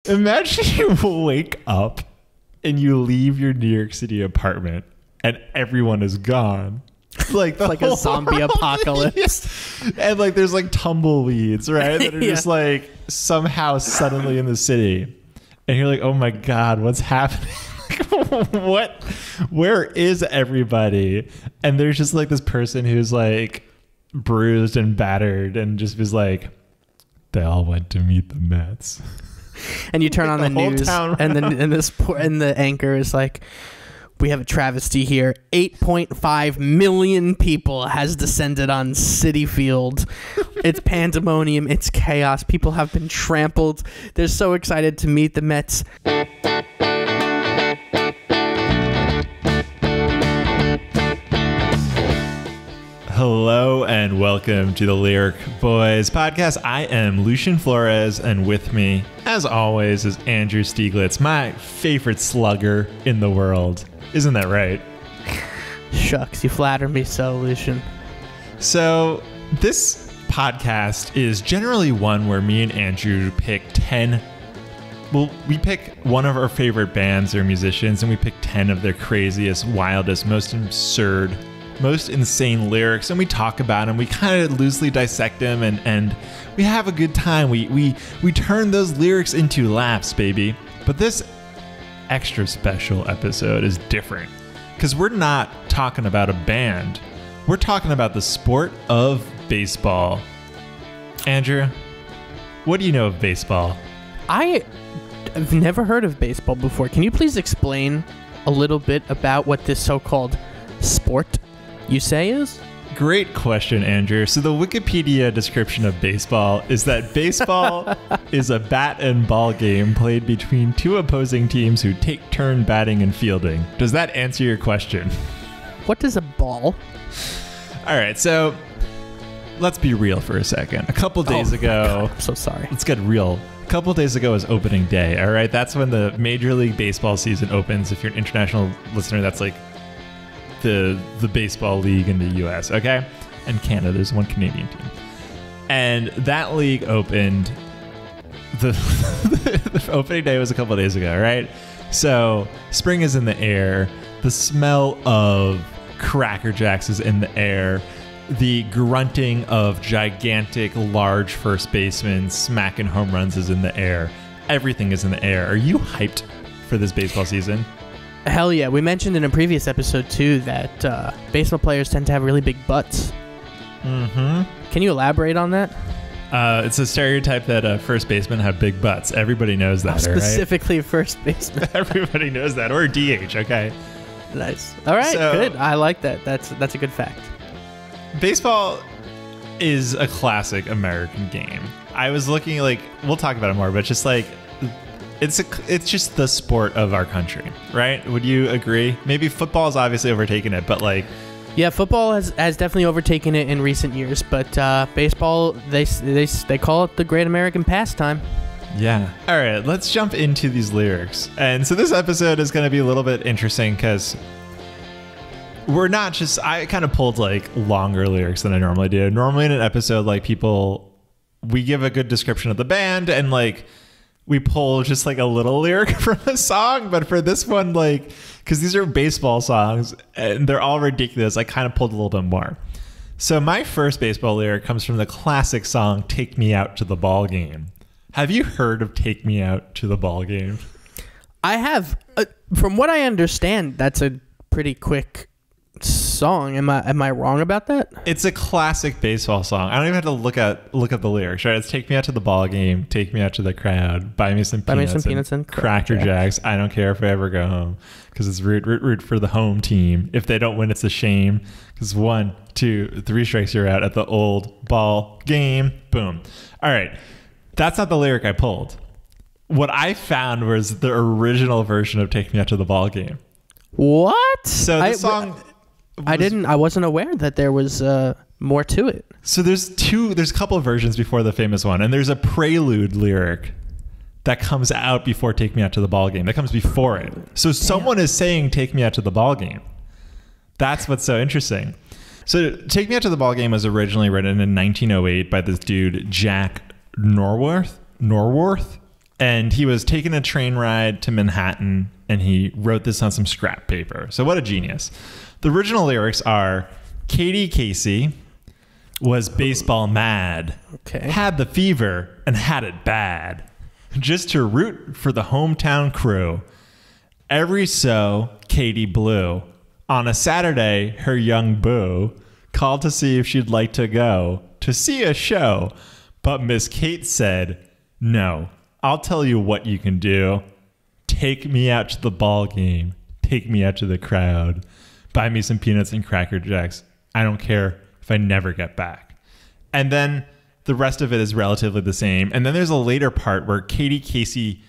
Imagine you wake up and you leave your New York City apartment and everyone is gone. Like a zombie apocalypse. Yeah. And like there's like tumbleweeds, right? That are just like somehow suddenly in the city. And you're like, oh my God, what's happening? Where is everybody? And there's just like this person who's like bruised and battered and just was like, they all went to meet the Mets. And you turn on the news and the anchor is like, we have a travesty here. 8.5 million people has descended on Citi Field. It's pandemonium. It's chaos. People have been trampled. They're so excited to meet the Mets. Hello and welcome to the Lyric Boys podcast. I am Lucian Flores, and with me, as always, is Andrew Stieglitz, my favorite slugger in the world. Isn't that right? Shucks, you flatter me so, Lucian. So this podcast is generally one where me and Andrew pick 10. Well, we pick one of our favorite bands or musicians, and we pick 10 of their craziest, wildest, most absurd, most insane lyrics, and we talk about them. We kind of loosely dissect them, and we have a good time. We turn those lyrics into laughs, baby. But this extra special episode is different because we're not talking about a band. We're talking about the sport of baseball. Andrew, what do you know of baseball? I've never heard of baseball before. Can you please explain a little bit about what this so-called sport you say is? Great question, Andrew. So the Wikipedia description of baseball is that baseball is a bat and ball game played between two opposing teams who take turn batting and fielding. Does that answer your question? What is a ball? All right, so let's be real for a second. A couple days ago... God, I'm so sorry. Let's get real. A couple days ago was opening day, all right? That's when the Major League Baseball season opens. If you're an international listener, that's like the baseball league in the U.S., okay? And Canada, there's one Canadian team. And that league opened, the opening day was a couple of days ago, right? So spring is in the air. The smell of Cracker Jacks is in the air. The grunting of gigantic, large first basemen smacking home runs is in the air. Everything is in the air. Are you hyped for this baseball season? Hell yeah. We mentioned in a previous episode, too, that baseball players tend to have really big butts. Mm-hmm. Can you elaborate on that? It's a stereotype that first basemen have big butts. Everybody knows that, specifically right? First baseman. Everybody knows that. Or DH, okay? Nice. All right, good. I like that. That's a good fact. Baseball is a classic American game. I was looking, like, we'll talk about it more, but just like... It's just the sport of our country, right? Would you agree? Maybe football has obviously overtaken it, but like... Yeah, football has definitely overtaken it in recent years, but baseball, they call it the great American pastime. Yeah. All right, let's jump into these lyrics. And so this episode is going to be a little bit interesting because we're not just... I kind of pulled like longer lyrics than I normally do. Normally in an episode, like we give a good description of the band and like... we pull just like a little lyric from a song, but for this one, like, because these are baseball songs and they're all ridiculous, I kind of pulled a little bit more. So my first baseball lyric comes from the classic song "Take Me Out to the Ball Game." Have you heard of "Take Me Out to the Ball Game"? I have. From what I understand, that's a pretty quick song. Am I wrong about that? It's a classic baseball song. I don't even have to look at the lyrics, right? It's "Take me out to the ball game, take me out to the crowd, buy me some peanuts and Cracker Jacks. I don't care if I ever go home," because it's root for the home team. If they don't win, it's a shame, because 1, 2, 3 strikes, you're out at the old ball game. Boom. All right, that's not the lyric I pulled. What I found was the original version of "Take Me Out to the Ball Game." What? So the song... I wasn't aware that there was more to it. So there's a couple of versions before the famous one, and there's a prelude lyric that comes out before "Take Me Out to the Ball Game." That comes before it. So someone is saying "Take Me Out to the Ball Game." That's what's so interesting. So "Take Me Out to the Ball Game" was originally written in 1908 by this dude, Jack Norworth. And he was taking a train ride to Manhattan, and he wrote this on some scrap paper. So what a genius. The original lyrics are, Katie Casey was baseball mad, had the fever, and had it bad. Just to root for the hometown crew. Every so, Katie blew. On a Saturday, her young boo called to see if she'd like to go to see a show. But Miss Kate said, no. I'll tell you what you can do. Take me out to the ball game. Take me out to the crowd. Buy me some peanuts and Cracker Jacks. I don't care if I never get back. And then the rest of it is relatively the same. And then there's a later part where Katie Casey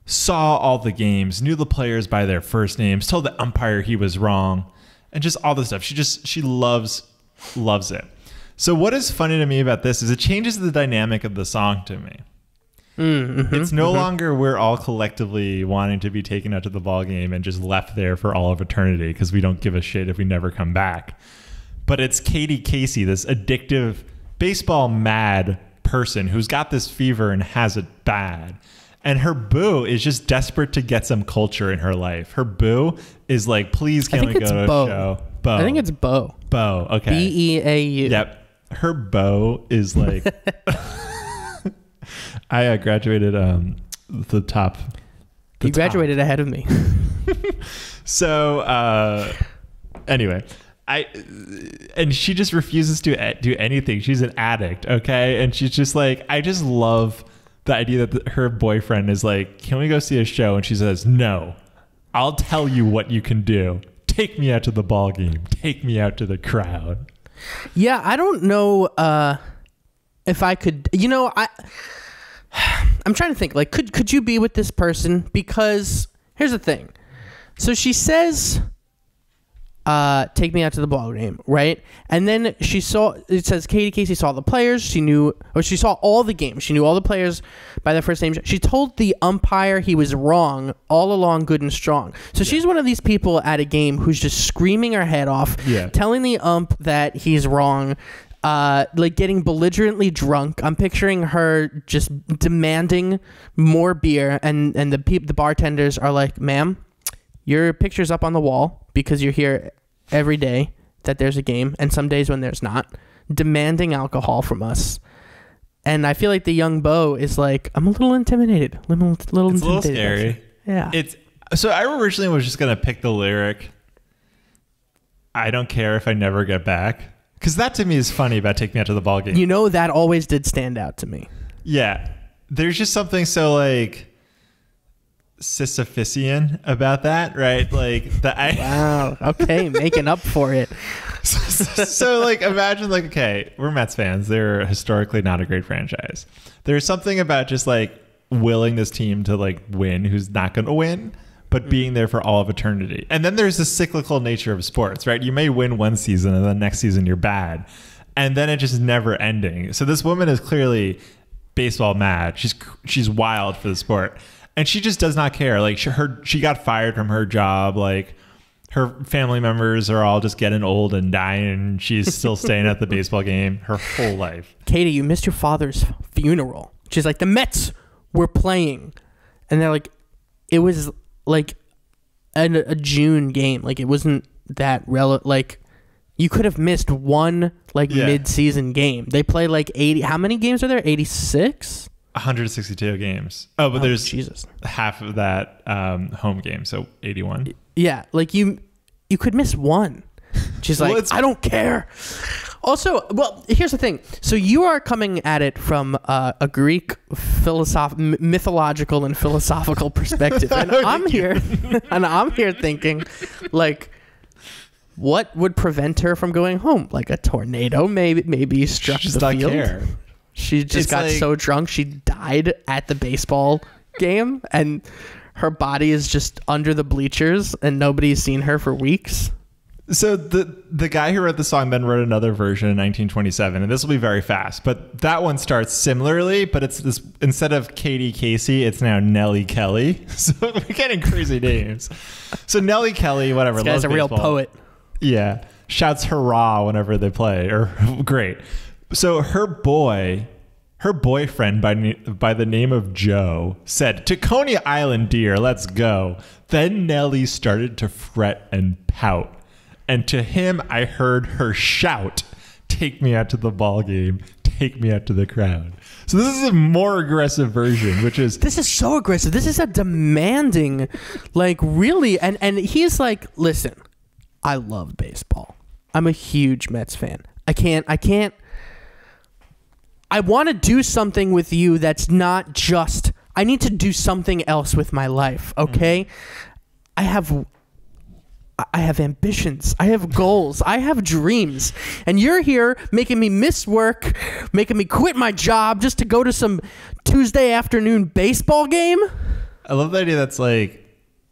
saw all the games, knew the players by their first names, told the umpire he was wrong, and just all this stuff. She loves it. So what is funny to me about this is it changes the dynamic of the song to me. It's no longer we're all collectively wanting to be taken out to the ball game and just left there for all of eternity because we don't give a shit if we never come back. But it's Katie Casey, this addictive, baseball mad person who's got this fever and has it bad. And her boo is just desperate to get some culture in her life. Her boo is like, please can we go to a show? Bo. I think it's Bo. Bo, okay. B-E-A-U. Yep. Her beau is like... I graduated the top. You graduated ahead of me. So anyway, and she just refuses to do anything. She's an addict, okay? And she's just like, I just love the idea that her boyfriend is like, can we go see a show? And she says, no, I'll tell you what you can do. Take me out to the ball game. Take me out to the crowd. Yeah, I don't know if I could, I'm trying to think, like, could you be with this person? Because here's the thing. So she says, take me out to the ball game, right? And then it says Katie Casey saw the players. She saw all the games. She knew all the players by their first names. She told the umpire he was wrong all along, good and strong. So she's one of these people at a game who's just screaming her head off, telling the ump that he's wrong, like getting belligerently drunk. I'm picturing her just demanding more beer, and the bartenders are like, ma'am, your picture's up on the wall because you're here every day that there's a game, and some days when there's not, demanding alcohol from us. And I feel like the young beau is like, I'm a little intimidated. It's a little scary. Yeah. So I originally was just going to pick the lyric, I don't care if I never get back. Because that to me is funny about Take Me Out to the Ball Game. That always did stand out to me. Yeah. There's just something so like Sisyphusian about that, right? Like wow. Okay, making up for it. So like imagine like, okay, we're Mets fans. They're historically not a great franchise. There's something about just like willing this team to like win who's not going to win, but being there for all of eternity. And then there's the cyclical nature of sports, right? You may win one season and the next season you're bad. And then it just never ending. So this woman is clearly baseball mad. She's wild for the sport. And she just does not care. Like she got fired from her job. Like her family members are all just getting old and dying. She's still staying at the baseball game her whole life. Katie, you missed your father's funeral. She's like, the Mets were playing. And they're like, it was like a June game. Like it wasn't that relevant. Like you could have missed one mid-season game. They play like 80. How many games are there? 86? 162 games. Oh, but there's half of that home game, so 81. Yeah, like you could miss one. She's like, I don't care. Also, well, here's the thing. So you are coming at it from a Greek mythological and philosophical perspective, and I'm here thinking, like, what would prevent her from going home? Like a tornado, maybe struck the field. Care. She just got so drunk she died at the baseball game, and her body is just under the bleachers, and nobody's seen her for weeks. So the guy who wrote the song then wrote another version in 1927, and this will be very fast, but that one starts similarly, but it's this, instead of Katie Casey, it's now Nellie Kelly. So we're getting crazy names. So Nellie Kelly, whatever. This guy's a real poet. Yeah. Shouts hurrah whenever they play, or great. So her Her boyfriend by the name of Joe said, "To Coney Island, dear, let's go." Then Nellie started to fret and pout. And to him, I heard her shout, "Take me out to the ball game. Take me out to the crowd." So this is a more aggressive version, which is... This is so aggressive. This is a demanding, like, really. And he's like, listen, I love baseball. I'm a huge Mets fan. I want to do something with you that's not just... I need to do something else with my life, okay? I have ambitions. I have goals. I have dreams. And you're here making me miss work, making me quit my job just to go to some Tuesday afternoon baseball game? I love the idea that's like,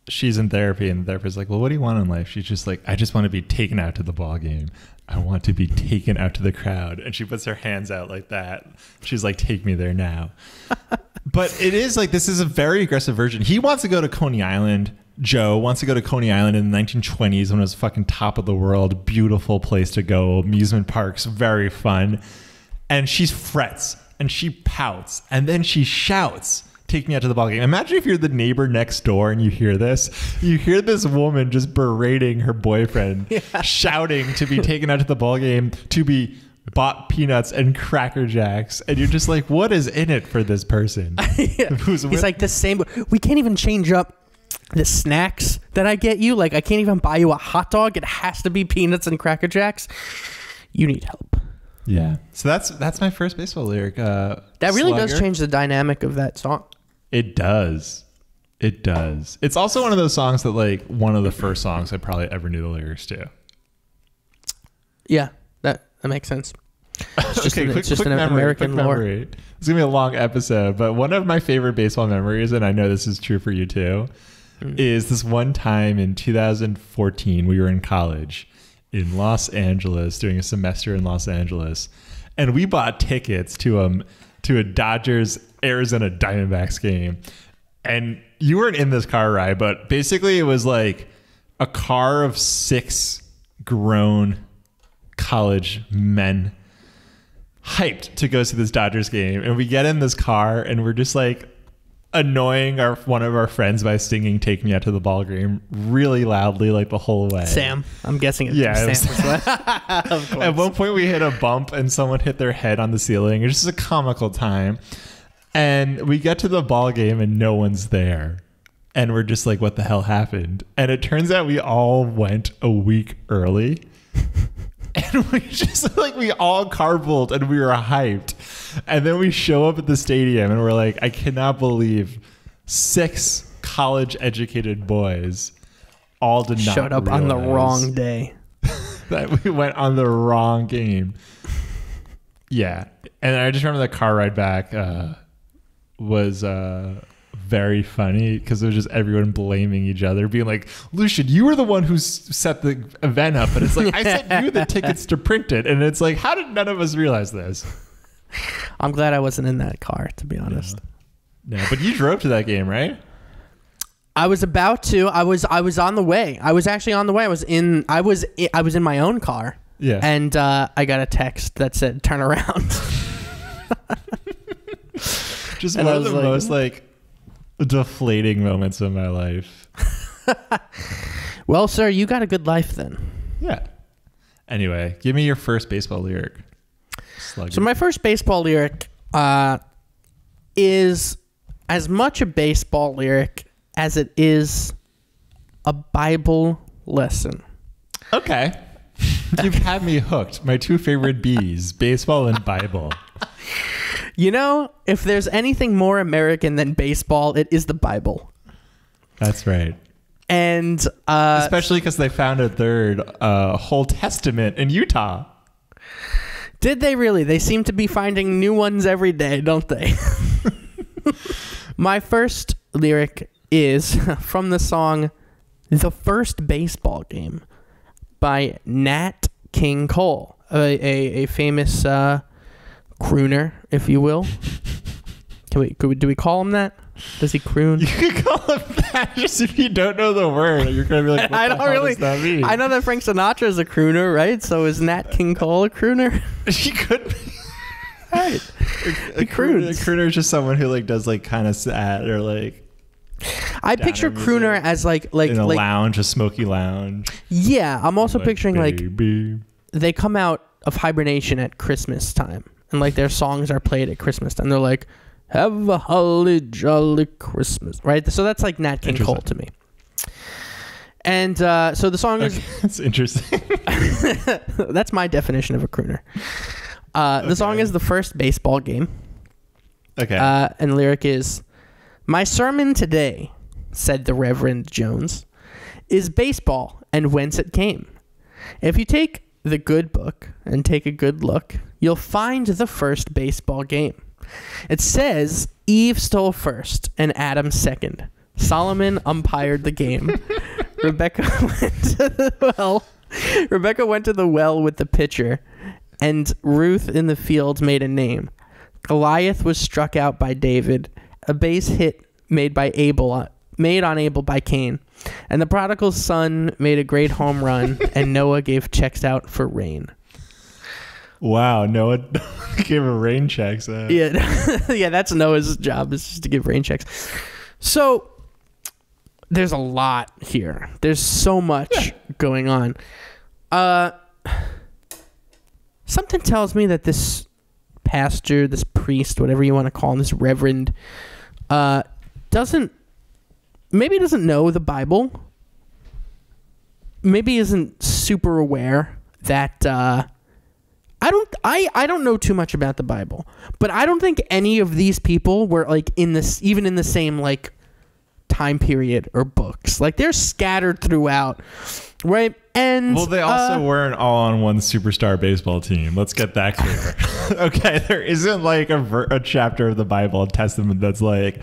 she's in therapy and the therapist's like, well, what do you want in life? She's just like, I just want to be taken out to the ball game. I want to be taken out to the crowd. And she puts her hands out like that. She's like, take me there now. But it is like, this is a very aggressive version. He wants to go to Coney Island. Joe wants to go to Coney Island in the 1920s when it was fucking top of the world. Beautiful place to go. Amusement parks, very fun. And she frets and she pouts and then she shouts, "Take me out to the ballgame." Imagine if you're the neighbor next door and you hear this. You hear this woman just berating her boyfriend, shouting to be taken out to the ballgame, to be bought peanuts and Cracker Jacks. And you're just like, what is in it for this person? He's like the same. We can't even change up the snacks that I get you. Like, I can't even buy you a hot dog. It has to be peanuts and Cracker Jacks. You need help. Yeah. So that's my first baseball lyric. That really does change the dynamic of that song. It does. It does. It's also one of those songs that, like, one of the first songs I probably ever knew the lyrics to. Yeah, that makes sense. It's just okay, quick American lore. It's going to be a long episode, but one of my favorite baseball memories, and I know this is true for you too, is this one time in 2014, we were in college in Los Angeles, doing a semester in Los Angeles, and we bought tickets to a Dodgers Arizona Diamondbacks game. And you weren't in this car ride, but basically it was like a car of 6 grown college men hyped to go see this Dodgers game. And we get in this car and we're just like annoying one of our friends by singing "Take Me Out to the Ball Game" really loudly, like the whole way. Sam. I'm guessing it's Sam. Of course. At one point we hit a bump and someone hit their head on the ceiling. It's just a comical time. And we get to the ball game and no one's there. And we're just like, what the hell happened? And it turns out we all went a week early. And we just like, we all carpooled and we were hyped. And then we show up at the stadium and we're like, I cannot believe 6 college educated boys all did not showed up on the wrong day. That we went on the wrong game. Yeah. And I just remember the car ride back was very funny because it was just everyone blaming each other, being like, Lucid, you were the one who set the event up. But it's like, I sent you the tickets to print it. And it's like, how did none of us realize this? I'm glad I wasn't in that car, to be honest. No, but you drove to that game, right? I was about to. I was on the way. I was actually on the way. I was in my own car. Yeah. And I got a text that said, "Turn around." Just one of the most like deflating moments of my life. Well, sir, you got a good life then. Yeah. Anyway, give me your first baseball lyric. Slugger. So my first baseball lyric is as much a baseball lyric as it is a Bible lesson. Okay. You've had me hooked. My 2 favorite B's, baseball and Bible. You know, if there's anything more American than baseball, it is the Bible. That's right. And especially because they found a third whole testament in Utah. Did they really? They seem to be finding new ones every day, don't they? My first lyric is from the song "The First Baseball Game" by Nat King Cole, a famous crooner, if you will. Do we call him that? Does he croon? You could call him that just if you don't know the word. You're going to be like, what the hell does that mean? I know that Frank Sinatra is a crooner, right? So is Nat King Cole a crooner? He could be. Right. A crooner is just someone who like does like kind of sad or like. I picture crooner as like in a lounge, a smoky lounge. Yeah, I'm also picturing like they come out of hibernation at Christmas time, and like their songs are played at Christmas time. They're like, "Have a holly jolly Christmas," right? So that's like Nat King Cole to me. And so the song is. That's interesting. That's my definition of a crooner. The song is "The First Baseball Game." Okay. And the lyric is, "My sermon today," said the Reverend Jones, "is baseball and whence it came. If you take the good book and take a good look, you'll find the first baseball game. It says Eve stole first and Adam second. Solomon umpired the game. Rebecca went to the well with the pitcher, and Ruth in the field made a name. Goliath was struck out by David. A base hit made on Abel by Cain. And the prodigal son made a great home run, and Noah gave checks out for rain." Wow, Noah gave a rain checks out. Yeah, yeah, that's Noah's job, is just to give rain checks. So there's a lot here. There's so much going on. Something tells me that this pastor, this priest, whatever you want to call him, this reverend, doesn't know the Bible. Maybe isn't super aware that I don't know too much about the Bible, but I don't think any of these people were like in the same like time period or books. Like they're scattered throughout, right? And well, they also weren't all on one superstar baseball team. Let's get that clear. Okay, there isn't like a chapter of the Bible and Testament that's like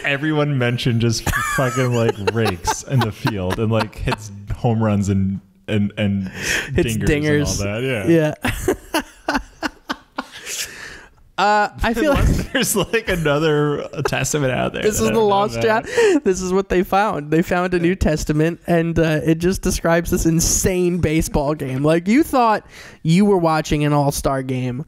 everyone mentioned just fucking like rakes in the field and like hits home runs and hits dingers and all that. Yeah. I feel like there's like another testament out there. This is the lost chapter. This is what they found. They found a New Testament, and it just describes this insane baseball game. Like you thought you were watching an all-star game.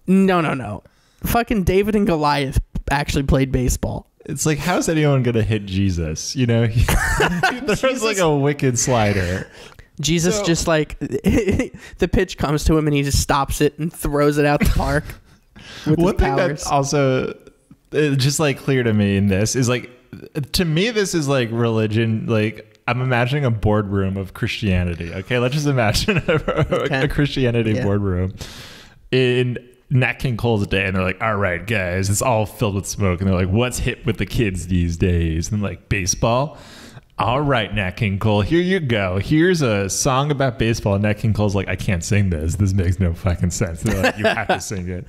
No. Fucking David and Goliath actually played baseball. It's like, how's anyone gonna hit Jesus? You know, he throws like a wicked slider. Jesus just like the pitch comes to him and he just stops it and throws it out the park. One thing that's also just like clear to me in this is like, to me, this is like religion. Like I'm imagining a boardroom of Christianity. Okay, let's just imagine a Christianity boardroom in Nat King Cole's day, and they're like, "All right, guys, it's all filled with smoke," and they're like, "What's hip with the kids these days?" And like, baseball. All right, Nat King Cole, here you go. Here's a song about baseball. And Nat King Cole's like, "I can't sing this. This makes no fucking sense." And they're like, "You have to sing it."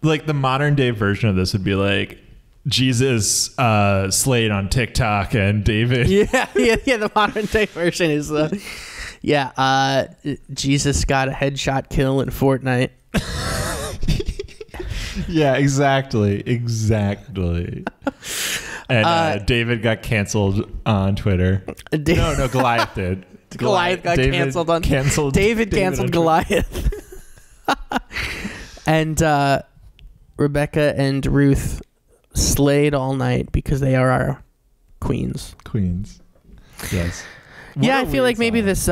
Like the modern day version of this would be like Jesus slayed on TikTok and David. Yeah. The modern day version is Jesus got a headshot kill in Fortnite. Yeah, exactly. And David got canceled on Twitter. No, Goliath did. Goliath got canceled on canceled. David canceled Goliath. And Rebecca and Ruth slayed all night because they are our queens. Yes. Yeah, I feel like maybe this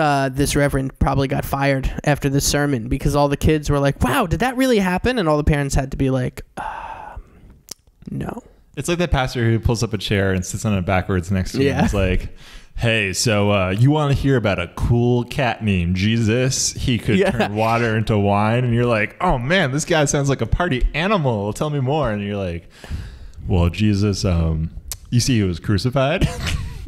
reverend probably got fired after this sermon because all the kids were like, "Wow, did that really happen?" And all the parents had to be like, "No." It's like that pastor who pulls up a chair and sits on it backwards next to you. And it's like, "Hey, so you want to hear about a cool cat named Jesus? He could turn water into wine." And you're like, "Oh man, this guy sounds like a party animal. Tell me more." And you're like, "Well, Jesus, you see he was crucified?"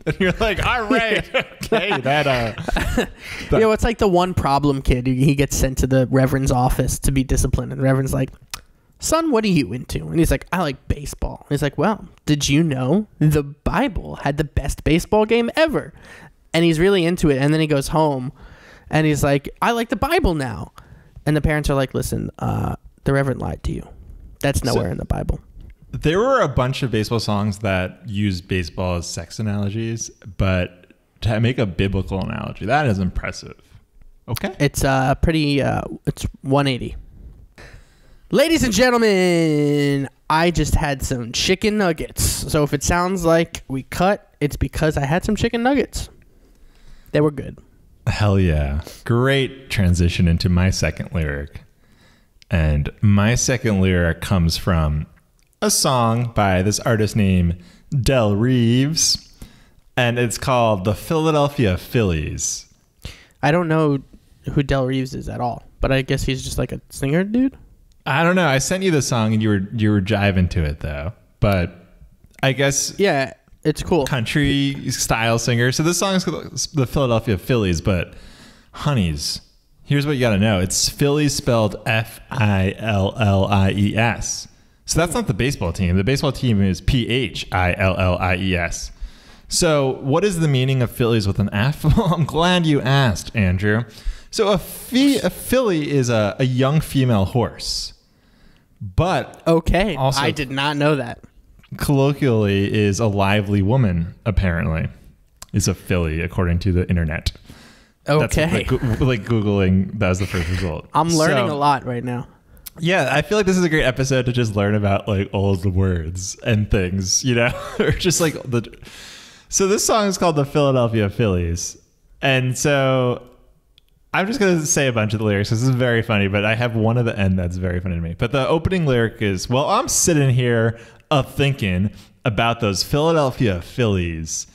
And you're like, "All right, okay, it's like the one problem kid. He gets sent to the Reverend's office to be disciplined. And the Reverend's like, "Son, what are you into?" And he's like, "I like baseball." And he's like, "Well, did you know the Bible had the best baseball game ever?" And he's really into it. And then he goes home and he's like, "I like the Bible now." And the parents are like, "Listen, the Reverend lied to you. That's nowhere in the Bible." There were a bunch of baseball songs that use baseball as sex analogies, but to make a biblical analogy, that is impressive. Okay. It's pretty, it's 180. Ladies and gentlemen, I just had some chicken nuggets. So if it sounds like we cut, it's because I had some chicken nuggets. They were good. Hell yeah. Great transition into my second lyric. And my second lyric comes from a song by this artist named Del Reeves. And it's called The Philadelphia Phillies. I don't know who Del Reeves is at all, but I guess he's just like a singer dude. I don't know. I sent you the song and you were jiving to it though. But I guess yeah, it's cool. Country style singer. So this song is called The Philadelphia Phillies, but honeys, here's what you got to know. It's Phillies spelled Phillies. So that's not the baseball team. The baseball team is Phillies. So what is the meaning of Phillies with an F? Well, I'm glad you asked, Andrew. So a filly is a young female horse. But okay, also, I did not know that. Colloquially is a lively woman, apparently, is a filly, according to the internet. Okay. That's like Googling, that was the first result. I'm learning a lot right now. Yeah, I feel like this is a great episode to just learn about like old words and things, you know? Or just like So this song is called The Philadelphia Phillies. And so I'm just going to say a bunch of the lyrics. This is very funny, but I have one at the end that's very funny to me. But the opening lyric is, well, I'm sitting here thinking about those Philadelphia Phillies.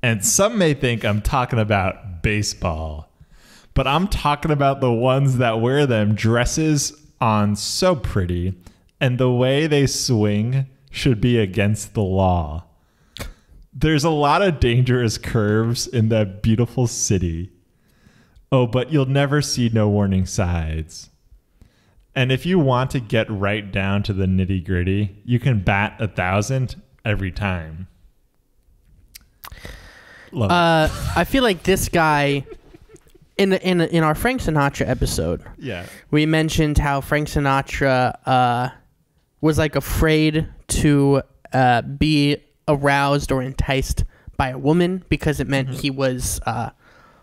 And some may think I'm talking about baseball. But I'm talking about the ones that wear them dresses on so pretty. And the way they swing should be against the law. There's a lot of dangerous curves in that beautiful city. Oh, but you'll never see no warning signs. And if you want to get right down to the nitty gritty, you can bat 1,000 every time. Love it. I feel like this guy in our Frank Sinatra episode, yeah, we mentioned how Frank Sinatra was like afraid to be aroused or enticed by a woman because it meant he was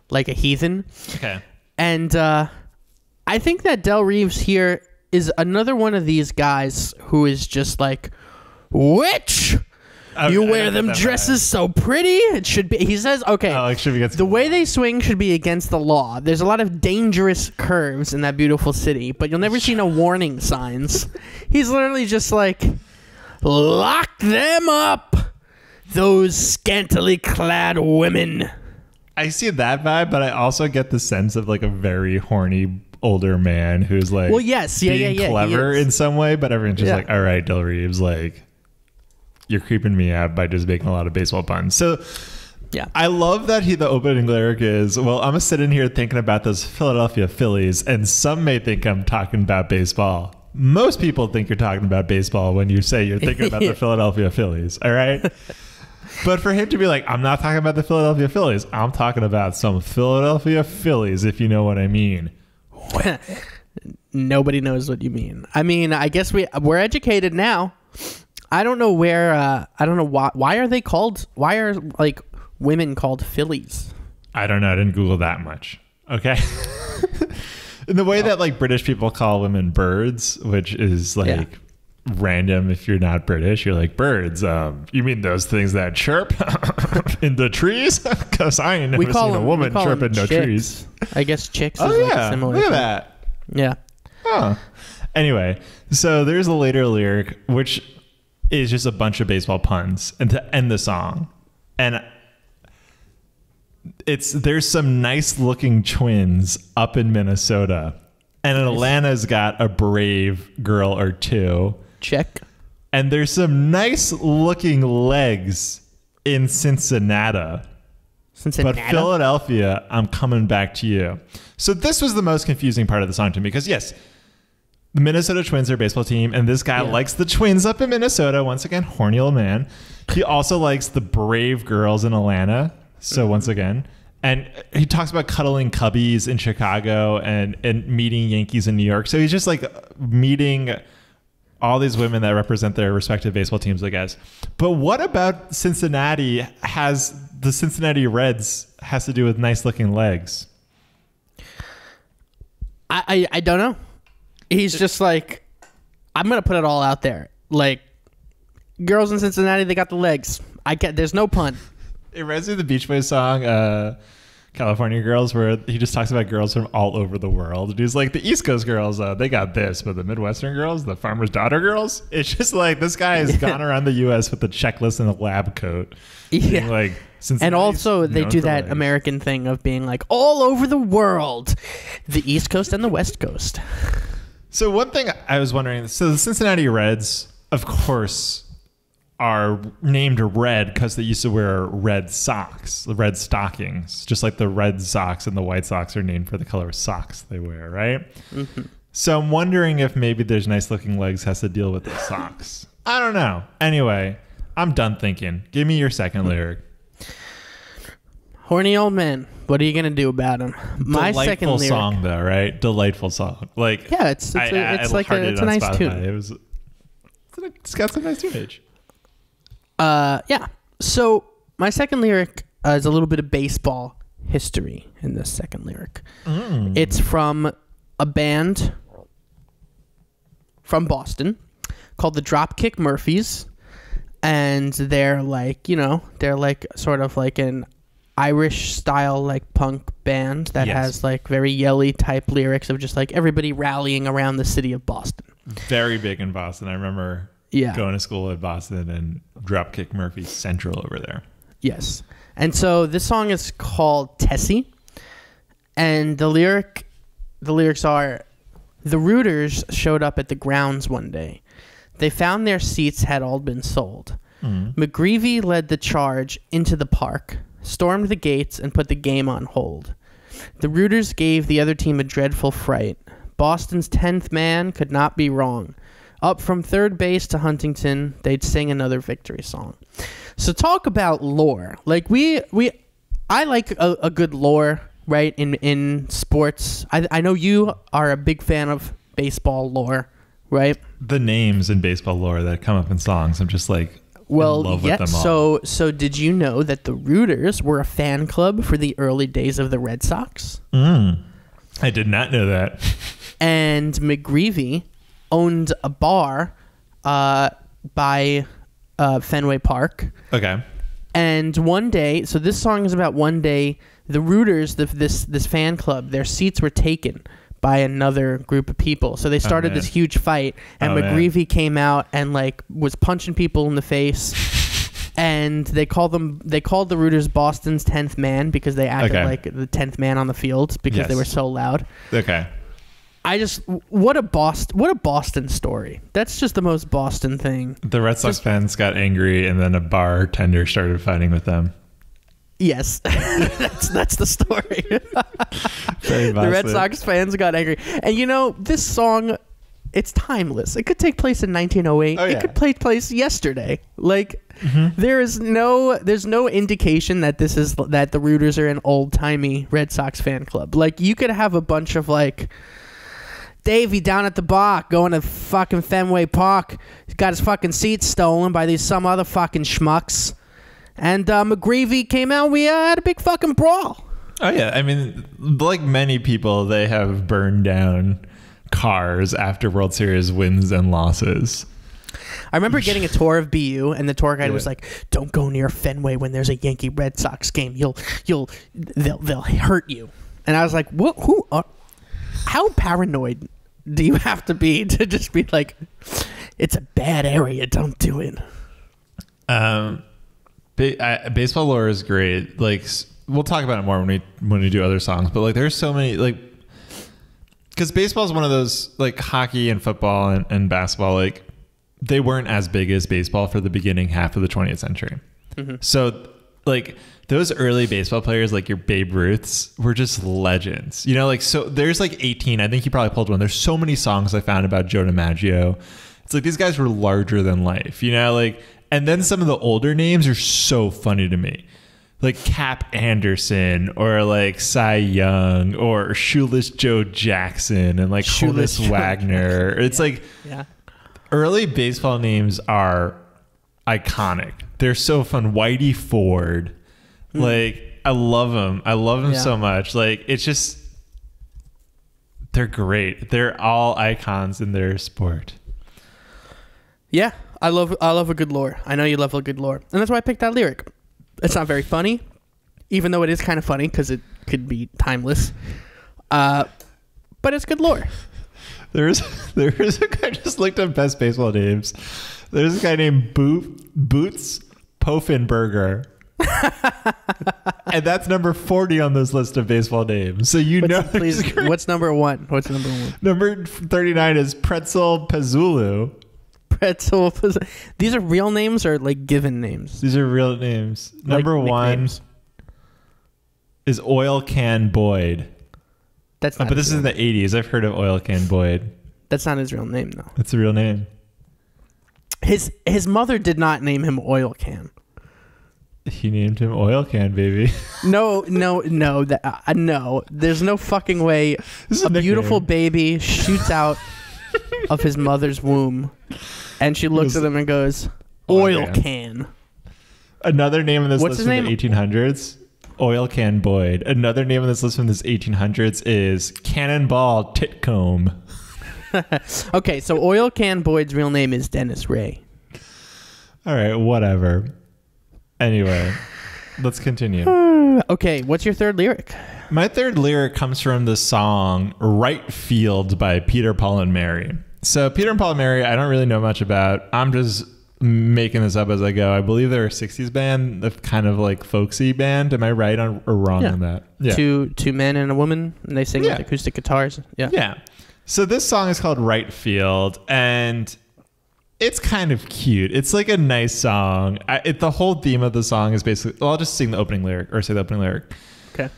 like a heathen. Okay. And I think that Del Reeves here is another one of these guys who is just like, which you wear them dresses so pretty. It should be. He says, okay, it should be against the way they swing should be against the law. There's a lot of dangerous curves in that beautiful city, but you'll never see no warning signs. He's literally just like, lock them up, those scantily clad women. I see that vibe, but I also get the sense of like a very horny older man who's like, well, yes, being clever in some way, but everyone's just like, all right, Del Reeves, like, you're creeping me out by just making a lot of baseball puns. So yeah, I love that the opening lyric is, well, I'm sitting here thinking about those Philadelphia Phillies, and some may think I'm talking about baseball. Most people think you're talking about baseball when you say you're thinking about the Philadelphia Phillies, all right? But for him to be like, I'm not talking about the Philadelphia Phillies. I'm talking about some Philadelphia Phillies, if you know what I mean. Nobody knows what you mean. I mean, I guess we're educated now. I don't know where. I don't know why are they called? Why are like women called Phillies? I don't know. I didn't Google that much. Okay. In the way that like British people call women birds, which is like random if you're not British. You're like, birds. You mean those things that chirp in the trees? Because I ain't never seen a woman chirp in no trees. I guess chicks is like a similar look at thing. that. Yeah. Huh. Anyway, so there's a later lyric which is just a bunch of baseball puns and to end the song. And there's some nice looking twins up in Minnesota. And Atlanta's got a brave girl or two. Check. And there's some nice looking legs in Cincinnati. But Philadelphia, I'm coming back to you. So this was the most confusing part of the song to me because yes, the Minnesota Twins are a baseball team, and this guy likes the Twins up in Minnesota. Once again, horny old man. He also likes the brave girls in Atlanta. So once again, and he talks about cuddling cubbies in Chicago and meeting Yankees in New York. So he's just like meeting all these women that represent their respective baseball teams, I guess. But what about Cincinnati the Cincinnati Reds has to do with nice looking legs? I don't know. He's just like, I'm gonna put it all out there. Like, girls in Cincinnati, they got the legs. There's no pun. It reminds me of the Beach Boys song, California Girls, where he just talks about girls from all over the world. And he's like, the East Coast girls, they got this, but the Midwestern girls, the farmer's daughter girls, it's just like this guy has gone around the U.S. with the checklist and a lab coat. Yeah. Being like, and also they do that legs. American thing of being like all over the world, the East Coast and the West Coast. So one thing I was wondering, so the Cincinnati Reds, of course, are named red because they used to wear red socks, the red stockings, just like the Red Sox and the White Sox are named for the color of socks they wear, right? Mm-hmm. So I'm wondering if maybe there's nice looking legs has to deal with the socks. I don't know. Anyway, I'm done thinking. Give me your second lyric. Horny old man. What are you gonna do about him? My Delightful second lyric. Song though, right? Delightful song. Like yeah, it's a nice Spotify. Tune. It's got some nice tunage. Yeah. So my second lyric is a little bit of baseball history in this second lyric. It's from a band from Boston called the Dropkick Murphys, and they're like, they're like sort of like an Irish style like punk band that has like very yelly type lyrics of just like everybody rallying around the city of Boston. Very big in Boston. I remember going to school at Boston and Dropkick Murphys Central over there. Yes. And so this song is called Tessie, and the lyrics are, the rooters showed up at the grounds one day. They found their seats had all been sold. McGreevy led the charge into the park, stormed the gates, and put the game on hold. The rooters gave the other team a dreadful fright. Boston's 10th man could not be wrong. Up from third base to Huntington, they'd sing another victory song. So talk about lore. Like I like a good lore, right? In sports. I know you are a big fan of baseball lore, right? The names in baseball lore that come up in songs, I'm just like, in love with them all. So did you know that the Rooters were a fan club for the early days of the Red Sox? I did not know that. And McGreevy owned a bar by Fenway Park. Okay. And one day, so this song is about one day, the Rooters, this fan club, their seats were taken by another group of people. So they started this huge fight, and McGreevy came out and like was punching people in the face. And they called the Rooters Boston's 10th man because they acted like the 10th man on the field because they were so loud. Okay. What a Boston story. That's just the most Boston thing. The Red Sox fans got angry, and then a bartender started fighting with them. Yes, that's the story. Very the Red Sox fans got angry, and this song, it's timeless. It could take place in 1908. It could take place yesterday. Like there's no indication that that the Rooters are an old timey Red Sox fan club. Like you could have a bunch of like Davey down at the bar going to fucking Fenway Park. He's got his fucking seat stolen by some other fucking schmucks. And McGreevy came out. We had a big fucking brawl. Oh, yeah. I mean, like many people, they have burned down cars after World Series wins and losses. I remember getting a tour of BU, and the tour guide was like, "Don't go near Fenway when there's a Yankee Red Sox game. They'll hurt you." And I was like, "What? How paranoid do you have to be to just be like, it's a bad area, don't do it?" Baseball lore is great. Like we'll talk about it more when we do other songs. But like there's so many like because baseball is one of those like hockey and football and basketball. Like they weren't as big as baseball for the beginning half of the 20th century. So like those early baseball players like your Babe Ruths were just legends. Like so there's like 18. I think he probably pulled one. There's so many songs I found about Joe DiMaggio. It's like these guys were larger than life. Like. And then some of the older names are so funny to me. Like Cap Anderson or like Cy Young or Shoeless Joe Jackson and like Honus Wagner. It's like early baseball names are iconic. They're so fun. Whitey Ford. Like I love them. I love them so much. Like it's just, they're great. They're all icons in their sport. Yeah, I love a good lore. I know you love a good lore, and that's why I picked that lyric. It's not very funny, even though it is kind of funny because it could be timeless. But it's good lore. There is a guy, just looked up best baseball names. There's a guy named Boots Poffenberger. And that's number 40 on this list of baseball names. So what's number one? Number 39 is Pretzel Pezzulu. These are real names or like given names? These are real names. Number one is Oil Can Boyd. That's not but this is in the 80s. I've heard of Oil Can Boyd. That's not his real name, though. That's a real name. His mother did not name him Oil Can. He named him Oil Can, baby. No. No. There's no fucking way a beautiful baby shoots out of his mother's womb, and she looks at him and goes, Oil Can. Another name on this list from the 1800s. Oil Can Boyd. Another name on this list from this 1800s is Cannonball Titcomb. Okay, so Oil Can Boyd's real name is Dennis Ray. All right, whatever. Anyway, let's continue. Okay, what's your third lyric? My third lyric comes from the song Right Field by Peter, Paul, and Mary. So Peter and Paul and Mary, I don't really know much about. I'm just making this up as I go. I believe they're a 60s band, a kind of like folksy band. Am I right or wrong on that? Yeah. Two men and a woman, and they sing with acoustic guitars. Yeah. So this song is called Right Field, and it's kind of cute. It's like a nice song. The whole theme of the song is basically... I'll just sing the opening lyric, or say the opening lyric. Okay.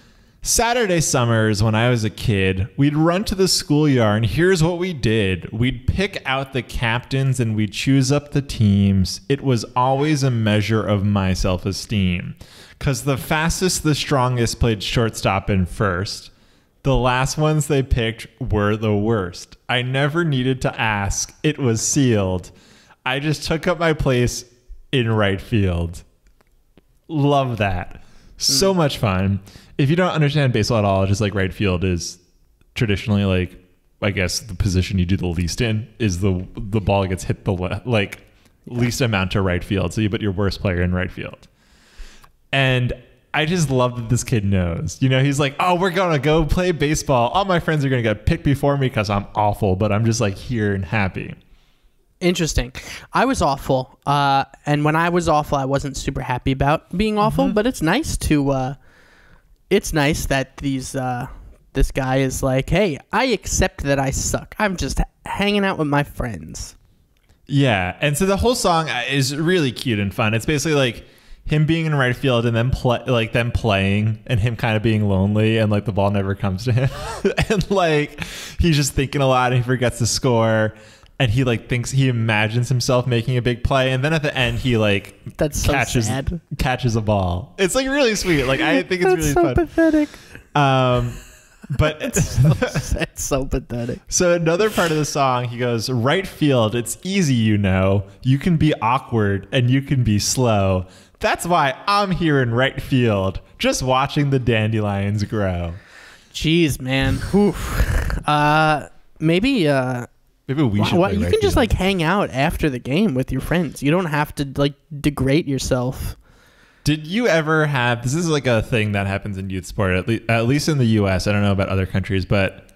Saturday summers, when I was a kid, we'd run to the schoolyard, and here's what we did. We'd pick out the captains, and we'd choose up the teams. It was always a measure of my self-esteem. Because the fastest, the strongest played shortstop and first. The last ones they picked were the worst. I never needed to ask. It was sealed. I just took up my place in right field. Love that. So much fun. If you don't understand baseball at all, just like right field is traditionally like, I guess the position you do the least in is the ball gets hit the least amount to right field. So you put your worst player in right field. And I just love that this kid knows. You know, he's like, oh, we're going to go play baseball. All my friends are going to get picked before me because I'm awful, but I'm just like here and happy. Interesting. I was awful. And when I was awful, I wasn't super happy about being awful, but it's nice to... it's nice that this guy is like, hey, I accept that I suck. I'm just hanging out with my friends. Yeah. And so the whole song is really cute and fun. It's basically like him being in right field and then them playing and him kind of being lonely and like the ball never comes to him. And like he's just thinking a lot and he forgets to score. And he like he imagines himself making a big play, and then at the end he like catches a ball. It's like really sweet. Like I think it's really so fun. Pathetic. But it's so pathetic. So another part of the song, he goes, right field, it's easy, you know. You can be awkward and you can be slow. That's why I'm here in right field, just watching the dandelions grow. Jeez, man. Oof. Maybe we should play you right can just field. like hang out after the game with your friends. You don't have to like degrade yourself. Did you ever have, this is like a thing that happens in youth sport, at least in the US, I don't know about other countries, but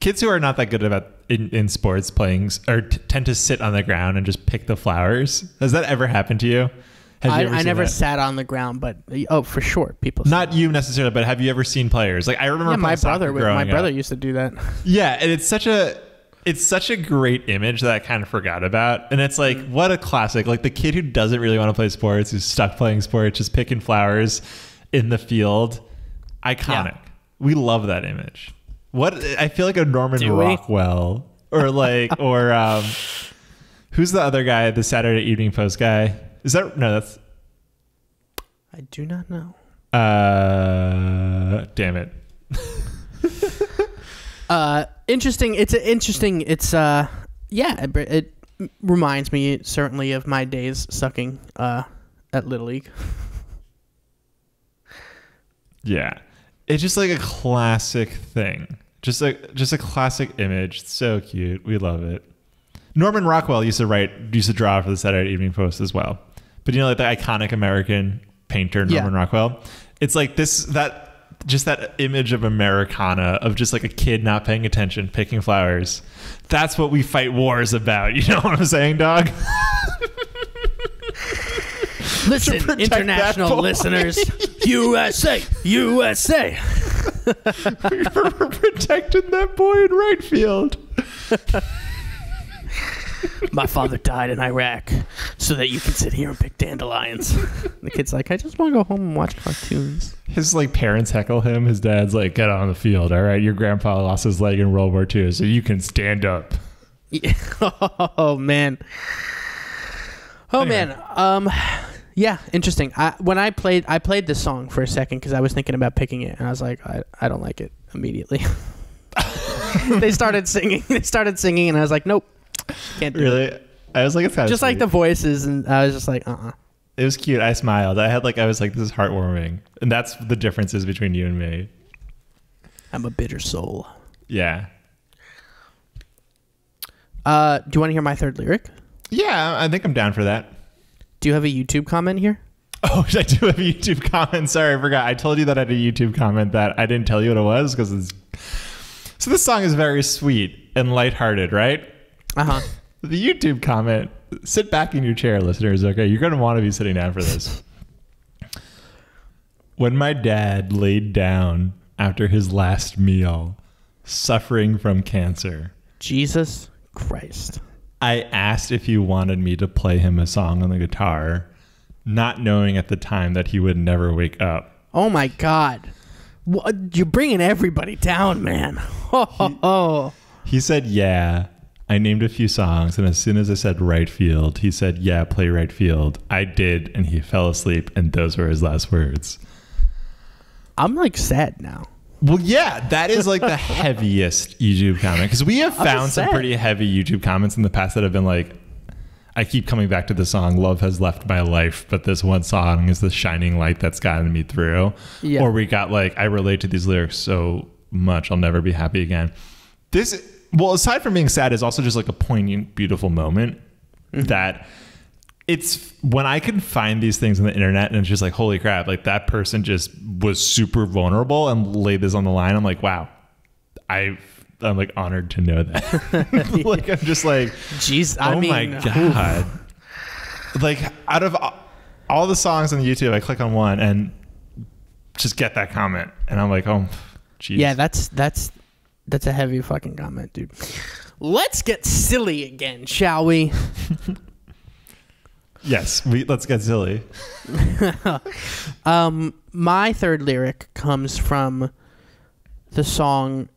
kids who are not that good about in sports playing or tend to sit on the ground and just pick the flowers. Has that ever happened to you? I never sat on the ground, but for sure, people. Not you necessarily, but have you ever seen players? Like I remember my brother used to do that. Yeah, and it's such a great image that I kind of forgot about. And it's like, what a classic. Like the kid who doesn't really want to play sports, who's stuck playing sports, just picking flowers in the field. Iconic. Yeah. We love that image. I feel like a Norman Rockwell or like, who's the other guy, the Saturday Evening Post guy? That's. I do not know. Damn it. Interesting. It reminds me certainly of my days sucking at Little League. Yeah. It's just like a classic thing. Just a classic image. It's so cute. We love it. Norman Rockwell used to draw for the Saturday Evening Post as well. But like the iconic American painter Norman Rockwell. It's like that image of Americana, of just like a kid not paying attention, picking flowers. That's what we fight wars about. You know what I'm saying, dog? Listen, international listeners, USA, USA. We're protecting that boy in right field. My father died in Iraq so that you can sit here and pick dandelions. The kid's like, I just want to go home and watch cartoons. His like parents heckle him. His dad's like, get on the field. All right. Your grandpa lost his leg in World War II, so you can stand up. Yeah. Oh, man. Yeah, interesting. I played this song for a second because I was thinking about picking it, and I was like, I don't like it immediately. They started singing, and I was like, nope, can't do really? it. I was like, it's kind of just sweet. like the voices, and I was just like, It was cute. I smiled. I was like, this is heartwarming, and that's the differences between you and me. I'm a bitter soul. Yeah. Do you want to hear my third lyric? Yeah, I think I'm down for that. Do you have a YouTube comment here? Oh, I do have a YouTube comment. Sorry, I forgot. I told you that I had a YouTube comment that I didn't tell you what it was because it's... So this song is very sweet and lighthearted, right? Uh-huh. The YouTube comment, sit back in your chair, listeners, okay? You're going to want to be sitting down for this. When my dad laid down after his last meal, suffering from cancer. Jesus Christ. I asked if he wanted me to play him a song on the guitar, not knowing at the time that he would never wake up. Oh my God. You're bringing everybody down, man. He said, yeah. I named a few songs, and as soon as I said right field, he said, yeah, play right field. I did, and he fell asleep, and those were his last words. I'm like sad now. Well, yeah, that is like the heaviest YouTube comment, because we have found some pretty heavy YouTube comments in the past that have been like, I keep coming back to the song, love has left my life, but this one song is the shining light that's gotten me through. Yeah. Or we got like, I relate to these lyrics so much, I'll never be happy again. This, well, aside from being sad, is also just like a poignant, beautiful moment that it's when I can find these things on the internet and it's just like, holy crap, like that person just was super vulnerable and laid this on the line. I'm like, wow, I'm like honored to know that. Like, I'm just like, jeez, my God. Like out of all the songs on YouTube, I click on one and just get that comment. And I'm like, oh, geez. Yeah, that's a heavy fucking comment, dude. Let's get silly again, shall we? Yes, let's get silly. My third lyric comes from the song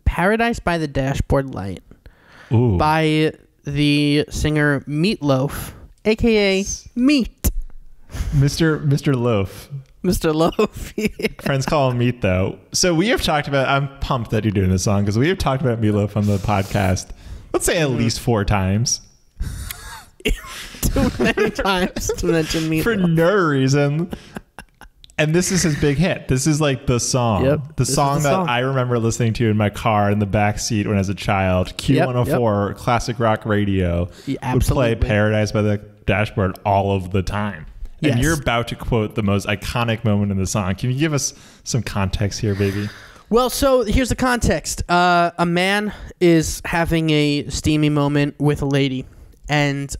Paradise by the Dashboard Light. Ooh. By the singer Meatloaf, a.k.a. Meat. Mr. Loaf. Mr. Loaf. Yeah. Friends call him Meat, though. So we have talked about, I'm pumped that you're doing this song, because we have talked about Meatloaf on the podcast, let's say at least 4 times. Too many times to mention Meatloaf. For no reason. And this is his big hit. This is like the song. Yep, the song that I remember listening to in my car in the back seat when I was a child. Q104, classic rock radio, would play Paradise by the Dashboard all of the time. And yes. You're about to quote the most iconic moment in the song. Can you give us some context here, baby? Well, so here's the context. A man is having a steamy moment with a lady, and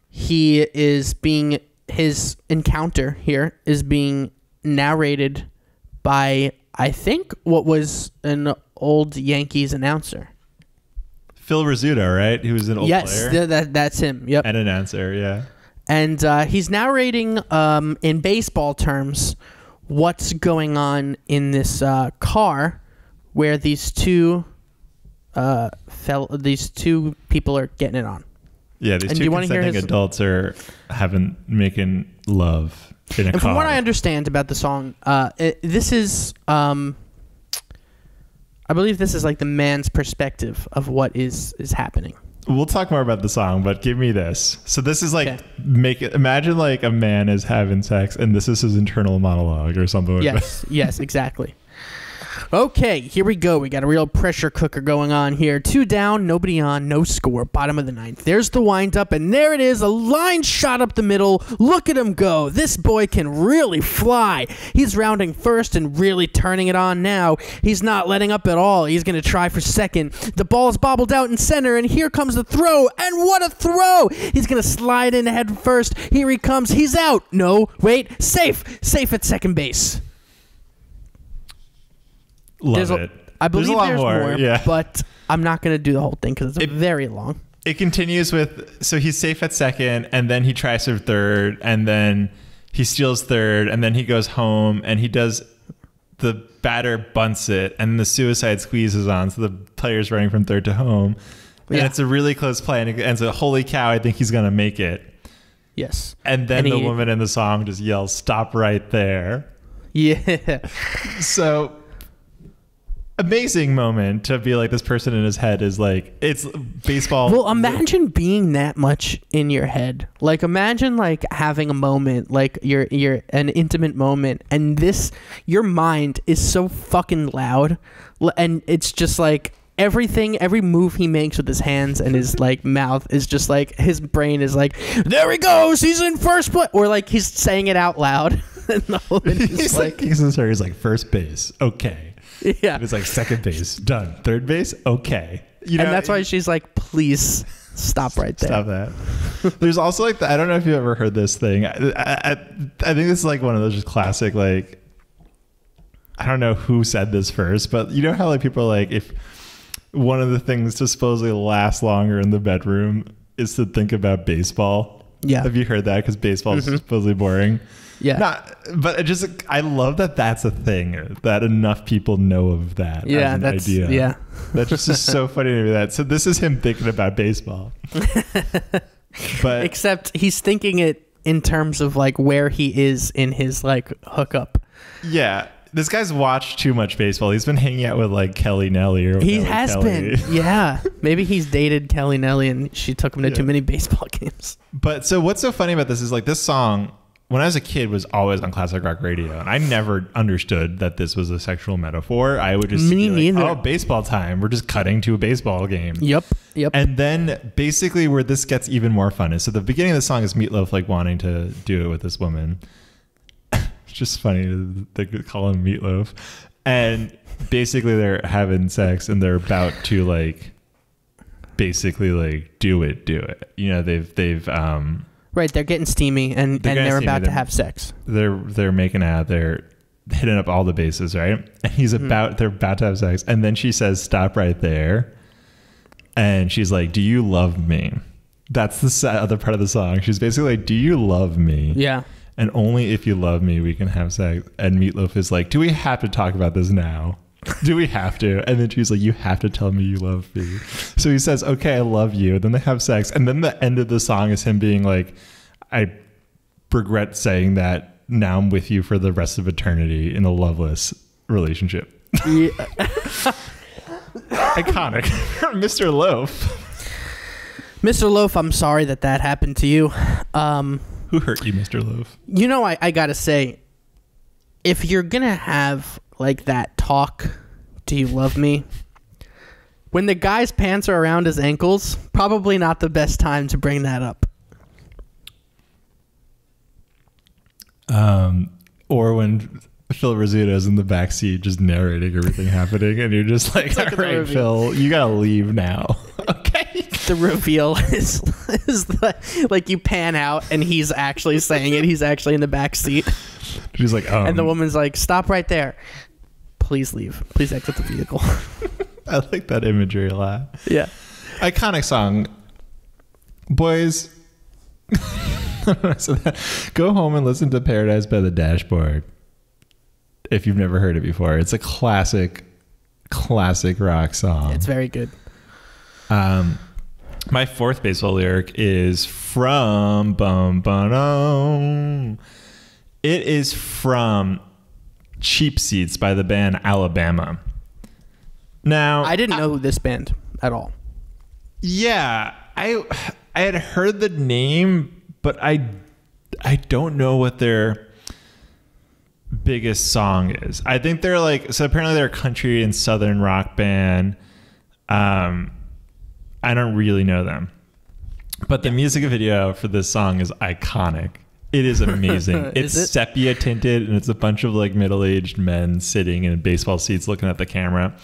he is being... his encounter here is being narrated by, I think, what was an old Yankees announcer. Phil Rizzuto, right? He was an old player. Yes, that's him. Yep. And an announcer, yeah. And he's narrating, in baseball terms, what's going on in this car where these two people are getting it on. Yeah, these two consenting adults are making love in a car. And from what I understand about the song, this is, I believe this is like the man's perspective of what is happening. We'll talk more about the song, but give me this. So this is like, imagine like a man is having sex and this is his internal monologue or something like that. Yes, exactly. Okay, here we go. We got a real pressure cooker going on here. 2 down, nobody on, no score. Bottom of the 9th. There's the windup, and there it is. A line shot up the middle. Look at him go. This boy can really fly. He's rounding first and really turning it on now. He's not letting up at all. He's going to try for second. The ball's bobbled out in center, and here comes the throw. And what a throw! He's going to slide in head first. Here he comes. He's out. No, wait. Safe. Safe at second base. Love it. I believe there's more, yeah. but I'm not going to do the whole thing because it's very long. It continues with, so he's safe at second, and then he tries for third, and then he steals third, and then he goes home, and he does, the batter bunts it, and the suicide squeeze is on, so the player's running from third to home. And it's a really close play, and it ends with, holy cow, I think he's going to make it. Yes. And then the woman in the song just yells, stop right there. Yeah. So... amazing moment to be like, this person in his head is like, it's baseball. Well, imagine being that much in your head. Like, imagine like having a moment, like you're an intimate moment, and this, your mind is so fucking loud, and it's just like everything, every move he makes with his hands and his like mouth is just like, his brain is like, there he goes, he's in first place, or like he's saying it out loud. And the woman is like, he's like first base, okay. Yeah. It's like second base, done. Third base, okay. You know, and that's why she's like, please stop right there. Stop that. There's also like, I don't know if you've ever heard this thing. I think this is like one of those just classic, like, I don't know who said this first, but you know how like people are like, if one of the things to supposedly last longer in the bedroom is to think about baseball. Yeah. Have you heard that? Because baseball is supposedly boring. Yeah. But it just, I love that that's a thing, that enough people know of that as an idea. Yeah. That's just so funny to me. That. So this is him thinking about baseball. But except he's thinking it in terms of like where he is in his like hookup. Yeah. This guy's watched too much baseball. He's been hanging out with like Kelly Nelly or he has Kelly. Been. Yeah. Maybe he's dated Kelly Nelly and she took him to too many baseball games. But so what's so funny about this is like this song, when I was a kid, was always on classic rock radio, and I never understood that this was a sexual metaphor. I would just be like, oh, baseball time. We're just cutting to a baseball game. Yep. And then basically where this gets even more fun is, so the beginning of the song is Meatloaf like wanting to do it with this woman. It's just funny they call him Meatloaf. And basically they're having sex and they're about to like basically like do it. You know, they've right, they're getting steamy and they're about to have sex. They're making out. They're hitting up all the bases, right? And they're about to have sex. And then she says, "Stop right there." And she's like, "Do you love me?" That's the other part of the song. She's basically like, "Do you love me?" Yeah. And only if you love me, we can have sex. And Meatloaf is like, "Do we have to talk about this now? Do we have to?" And then she's like, "You have to tell me you love me." So he says, "Okay, I love you." And then they have sex. And then the end of the song is him being like, "I regret saying that. Now I'm with you for the rest of eternity in a loveless relationship." Yeah. Iconic. Mr. Loaf. Mr. Loaf, I'm sorry that happened to you. Who hurt you, Mr. Loaf? You know, I gotta say, if you're gonna have like that talk, "Do you love me?" when the guy's pants are around his ankles, probably not the best time to bring that up. Or when Phil Rizzuto's in the backseat just narrating everything happening, and you're just like, "All right, Phil, you gotta leave now." Okay. The reveal is like you pan out and he's actually saying it. He's actually in the backseat. She's like, and the woman's like, "Stop right there. Please leave. Please exit the vehicle." I like that imagery a lot. Yeah. Iconic song. Boys, go home and listen to Paradise by the Dashboard if you've never heard it before. It's a classic rock song. It's very good. My fourth baseball lyric is from It is from Cheap Seats by the band Alabama. Now, I didn't know this band at all. Yeah, I had heard the name, but I don't know what their biggest song is. I think they're like, so apparently they're a country and southern rock band. I don't really know them, but the music video for this song is iconic. It is amazing. It's sepia tinted, and it's a bunch of like middle-aged men sitting in baseball seats looking at the camera.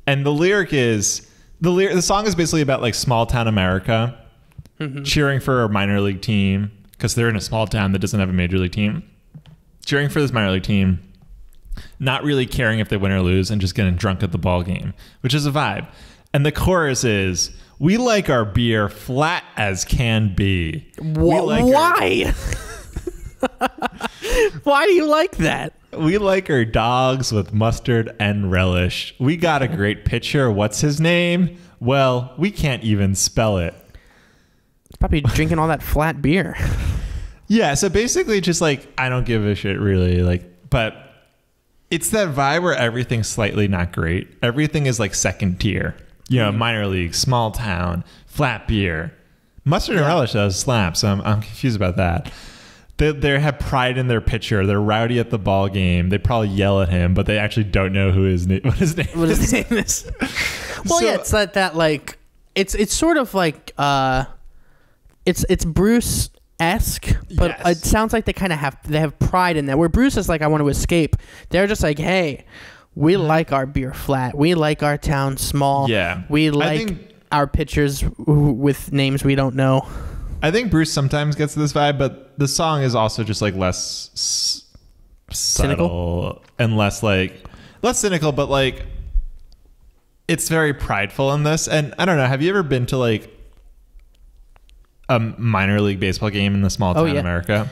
And the lyric is, the song is basically about like small town America, cheering for a minor league team because they're in a small town that doesn't have a major league team. Cheering for this minor league team, not really caring if they win or lose, and just getting drunk at the ball game, which is a vibe. And the chorus is, "We like our beer flat as can be." Why? Why do you like that? "We like our dogs with mustard and relish. We got a great pitcher. What's his name? Well, we can't even spell it." It's probably drinking all that flat beer. Yeah, so basically just like, I don't give a shit really, like, but it's that vibe where everything's slightly not great. Everything is like second tier. You know, minor league, small town, flat beer. Mustard and relish does slap, so I'm confused about that. They have pride in their pitcher. They're rowdy at the ball game. They probably yell at him, but they actually don't know what his name is. Well, yeah, it's that like, it's sort of like, it's Bruce-esque, but it sounds like they kind of have pride in that. Where Bruce is like, I want to escape. They're just like, hey, we like our beer flat. We like our town small. Yeah. We like our pitchers with names we don't know. I think Bruce sometimes gets this vibe, but the song is also just like less cynical and less cynical, but like it's very prideful in this. And I don't know, have you ever been to like a minor league baseball game in the small town America?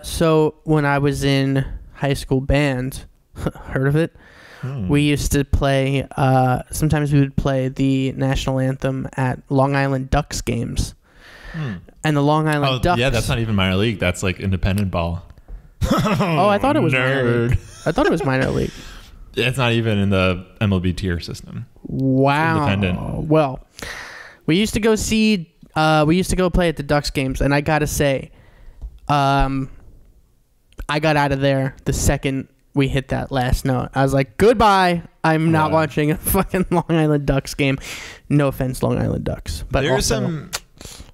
So when I was in high school band, heard of it? We used to play, sometimes we would play the national anthem at Long Island Ducks games. And the Long Island Ducks. Yeah, that's not even minor league. That's like independent ball. I thought it was minor league. I thought it was minor league. It's not even in the MLB tier system. Wow. It's independent. Well, we used to go play at the Ducks games, and I gotta say, I got out of there the second we hit that last note. I was like, goodbye. I'm not watching a fucking Long Island Ducks game. No offense, Long Island Ducks. But there's some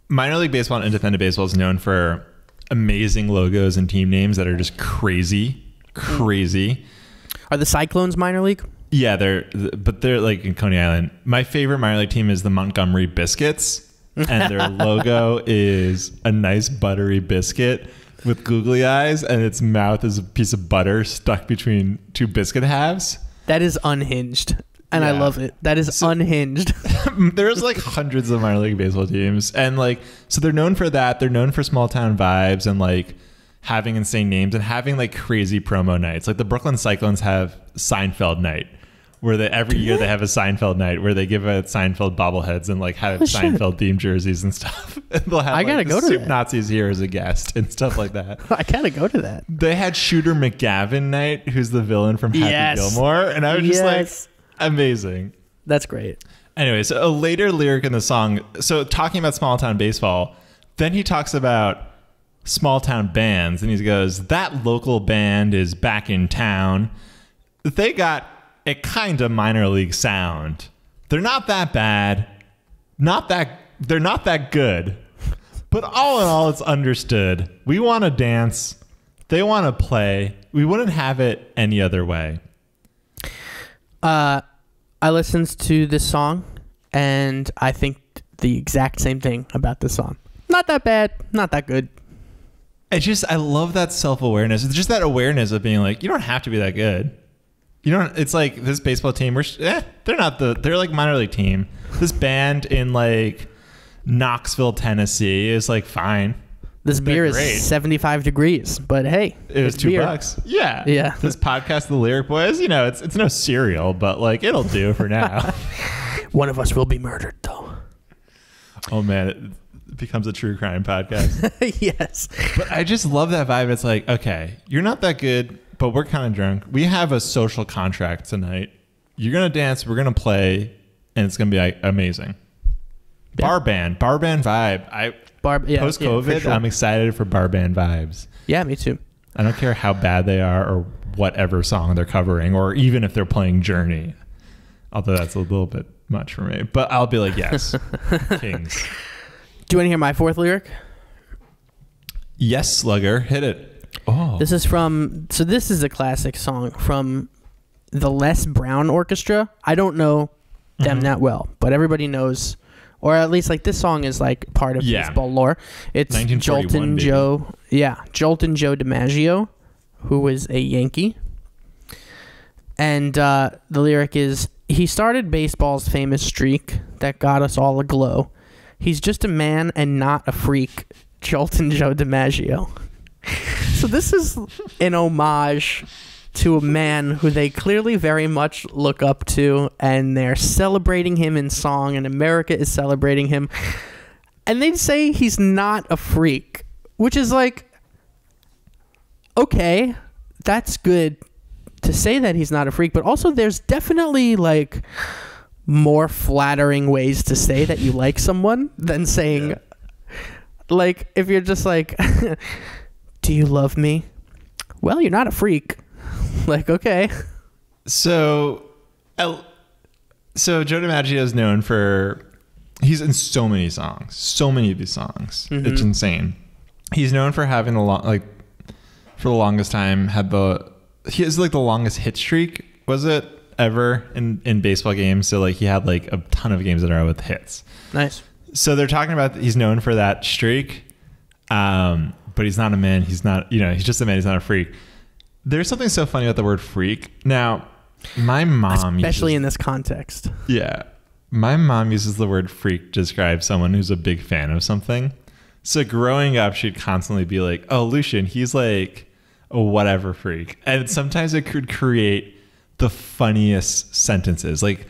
minor league baseball and independent baseball is known for amazing logos and team names that are just crazy. Are the Cyclones minor league? Yeah, they're like in Coney Island. My favorite minor league team is the Montgomery Biscuits, and their logo is a nice buttery biscuit with googly eyes, and its mouth is a piece of butter stuck between two biscuit halves. That is unhinged, and I love it. That is unhinged. There's like hundreds of minor league baseball teams, and like, so they're known for that. They're known for small town vibes and like having insane names and having like crazy promo nights. Like the Brooklyn Cyclones have Seinfeld night, where every year they have a Seinfeld night where they give out Seinfeld bobbleheads and like have Seinfeld themed jerseys and stuff. And they'll have I gotta go to Soup Nazis here as a guest and stuff like that. I gotta go to that. They had Shooter McGavin night, who's the villain from Happy Gilmore, and I was just like, amazing. That's great. Anyway, so a later lyric in the song. So talking about small town baseball, then he talks about small town bands, and he goes, "That local band is back in town. They got a kind of minor league sound. They're not that bad. They're not that good. But all in all, it's understood. We want to dance. They want to play. We wouldn't have it any other way." I listened to this song, and I think the exact same thing about this song. Not that bad. Not that good. I love that self-awareness. It's just that awareness of being like, you don't have to be that good. You don't. It's like this baseball team. They're like minor league team. This band in like Knoxville, Tennessee is like fine. This beer is 75 degrees, but hey, it was $2. Yeah. Yeah. This podcast, The Lyric Boys, you know, it's no cereal, but like it'll do for now. One of us will be murdered though. Oh man, it becomes a true crime podcast. Yes. But I just love that vibe. It's like, okay, you're not that good, but we're kind of drunk. We have a social contract tonight. You're going to dance, we're going to play, and it's going to be like amazing. Yeah. Bar band vibe. Post-COVID, sure. I'm excited for bar band vibes. Yeah, me too. I don't care how bad they are or whatever song they're covering, or even if they're playing Journey. Although that's a little bit much for me. But I'll be like, yes, Kings. Do you want to hear my fourth lyric? Yes, Slugger. Hit it. Oh. This is this is a classic song from the Les Brown Orchestra. I don't know them that well, but everybody knows, or at least like this song is like part of baseball lore. It's Joltin' Joe. Yeah, Joltin' Joe DiMaggio, who was a Yankee. And the lyric is, he started baseball's famous streak that got us all aglow. He's just a man and not a freak, Joltin' Joe DiMaggio. So this is an homage to a man who they clearly very much look up to, and they're celebrating him in song, and America is celebrating him. And they'd say he's not a freak, which is like, okay, that's good to say that he's not a freak, but also there's definitely like more flattering ways to say that you like someone than saying, like, if you're just like, do you love me? Well, you're not a freak. Like, okay. So Joe DiMaggio is known for, he's in so many songs, so many of these songs. Mm-hmm. It's insane. He's known for having for the longest time he has like the longest hit streak, was it, ever in baseball games. So like he had like a ton of games in a row with hits. Nice. So they're talking about he's known for that streak, but he's not a man. He's not, he's just a man. He's not a freak. There's something so funny about the word freak. Now, my mom... Especially in this context. Yeah. My mom uses the word freak to describe someone who's a big fan of something. So growing up, she'd constantly be like, oh, Lucian, he's like a whatever freak. And sometimes it could create the funniest sentences. Like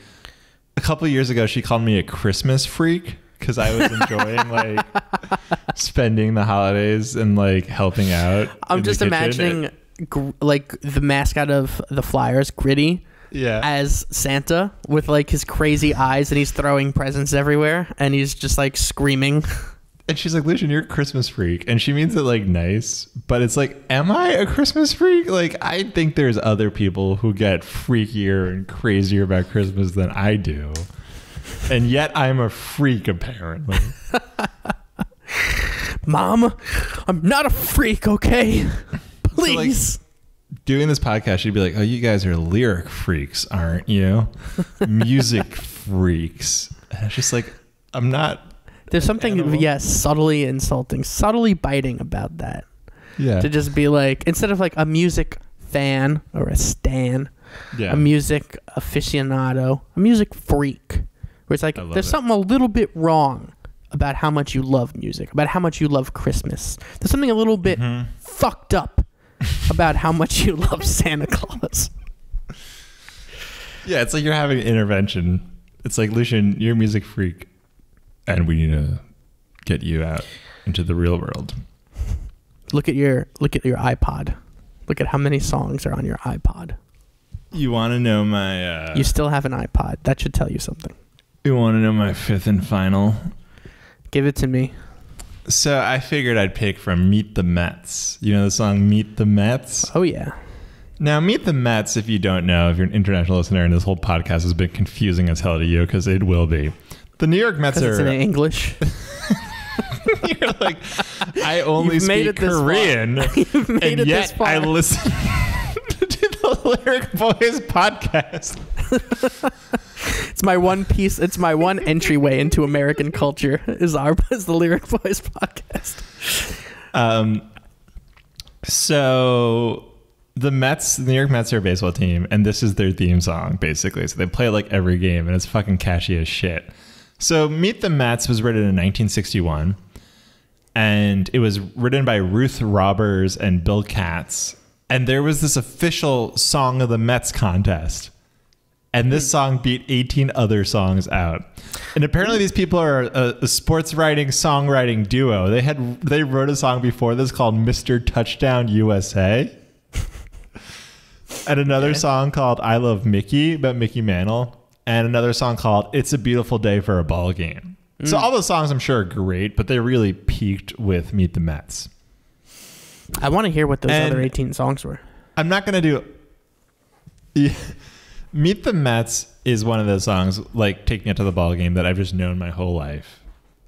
a couple of years ago, she called me a Christmas freak because I was enjoying like spending the holidays and like helping out. I'm just imagining... like the mascot of the Flyers, Gritty, as Santa with like his crazy eyes, and he's throwing presents everywhere, and he's just like screaming. And she's like, Lucian, you're a Christmas freak. And she means it like nice, but it's like, am I a Christmas freak? Like, I think there's other people who get freakier and crazier about Christmas than I do. And yet I'm a freak, apparently. Mom, I'm not a freak, okay? Please. So like, doing this podcast, she'd be like, oh, you guys are lyric freaks, aren't you? Music freaks. And it's just like, I'm not. There's something, subtly insulting, subtly biting about that. Yeah. To just be like, instead of like a music fan or a stan, a music aficionado, a music freak, where it's like, there's something a little bit wrong about how much you love music, about how much you love Christmas. There's something a little bit fucked up about how much you love Santa Claus. Yeah, it's like you're having an intervention. It's like, Lucian, you're a music freak, and we need to get you out into the real world. Look at your iPod. Look at how many songs are on your iPod. You want to know my... You still have an iPod. That should tell you something. You want to know my fifth and final? Give it to me. So I figured I'd pick from Meet the Mets. You know the song Meet the Mets? Oh, yeah. Now, Meet the Mets, if you don't know, if you're an international listener, and this whole podcast has been confusing as hell to you, because it will be. The New York Mets are... It's in English. You're like, I only speak Korean, and yet I listen to the Lyric Boys podcast. It's my one piece. It's my one entryway into American culture. Is the Lyric Boys podcast. So the New York Mets are a baseball team, and this is their theme song basically. So they play it like every game, and it's fucking catchy as shit. So Meet the Mets was written in 1961, and it was written by Ruth Robbers and Bill Katz. And there was this official Song of the Mets contest. And this song beat 18 other songs out. And apparently these people are a sports writing, songwriting duo. They wrote a song before this called Mr. Touchdown USA. And another song called I Love Mickey, about Mickey Mantle. And another song called It's a Beautiful Day for a Ball Game. So all those songs I'm sure are great, but they really peaked with Meet the Mets. I want to hear what those other 18 songs were. I'm not going to do... Meet the Mets is one of those songs, like Taking It to the Ball Game, that I've just known my whole life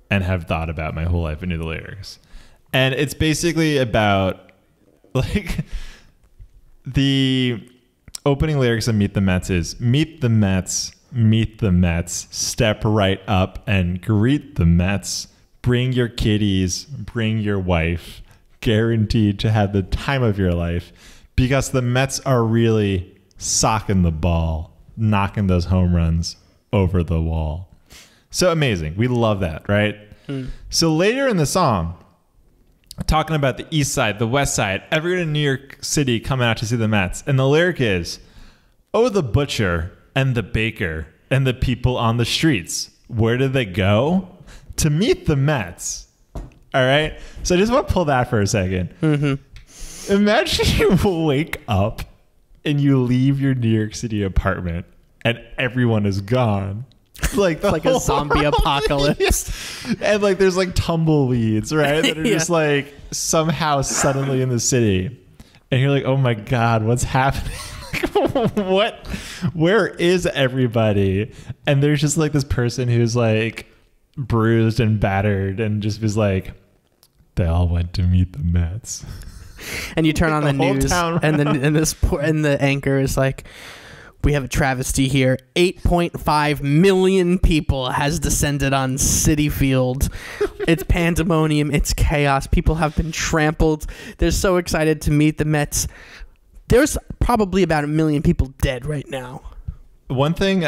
and have thought about my whole life and knew the lyrics. And it's basically about, like, the opening lyrics of Meet the Mets is, meet the Mets, step right up and greet the Mets, bring your kitties, bring your wife, guaranteed to have the time of your life, because the Mets are really socking the ball, knocking those home runs over the wall. So amazing. We love that, right? So later in the song, talking about the east side, the west side, everyone in New York City coming out to see the Mets. And the lyric is, oh, the butcher and the baker and the people on the streets. Where did they go? To meet the Mets. All right. So I just want to pull that for a second. Imagine you wake up and you leave your New York City apartment and everyone is gone. Like like a zombie apocalypse. And like there's like tumbleweeds, right? That are just like somehow suddenly in the city. And you're like, oh my God, what's happening? Where is everybody? And there's just like this person who's like bruised and battered and just was like, they all went to meet the Mets. And you turn on the news and the anchor is like, we have a travesty here. 8.5 million people has descended on Citi Field. It's pandemonium. It's chaos. People have been trampled. They're so excited to meet the Mets. There's probably about 1 million people dead right now. One thing,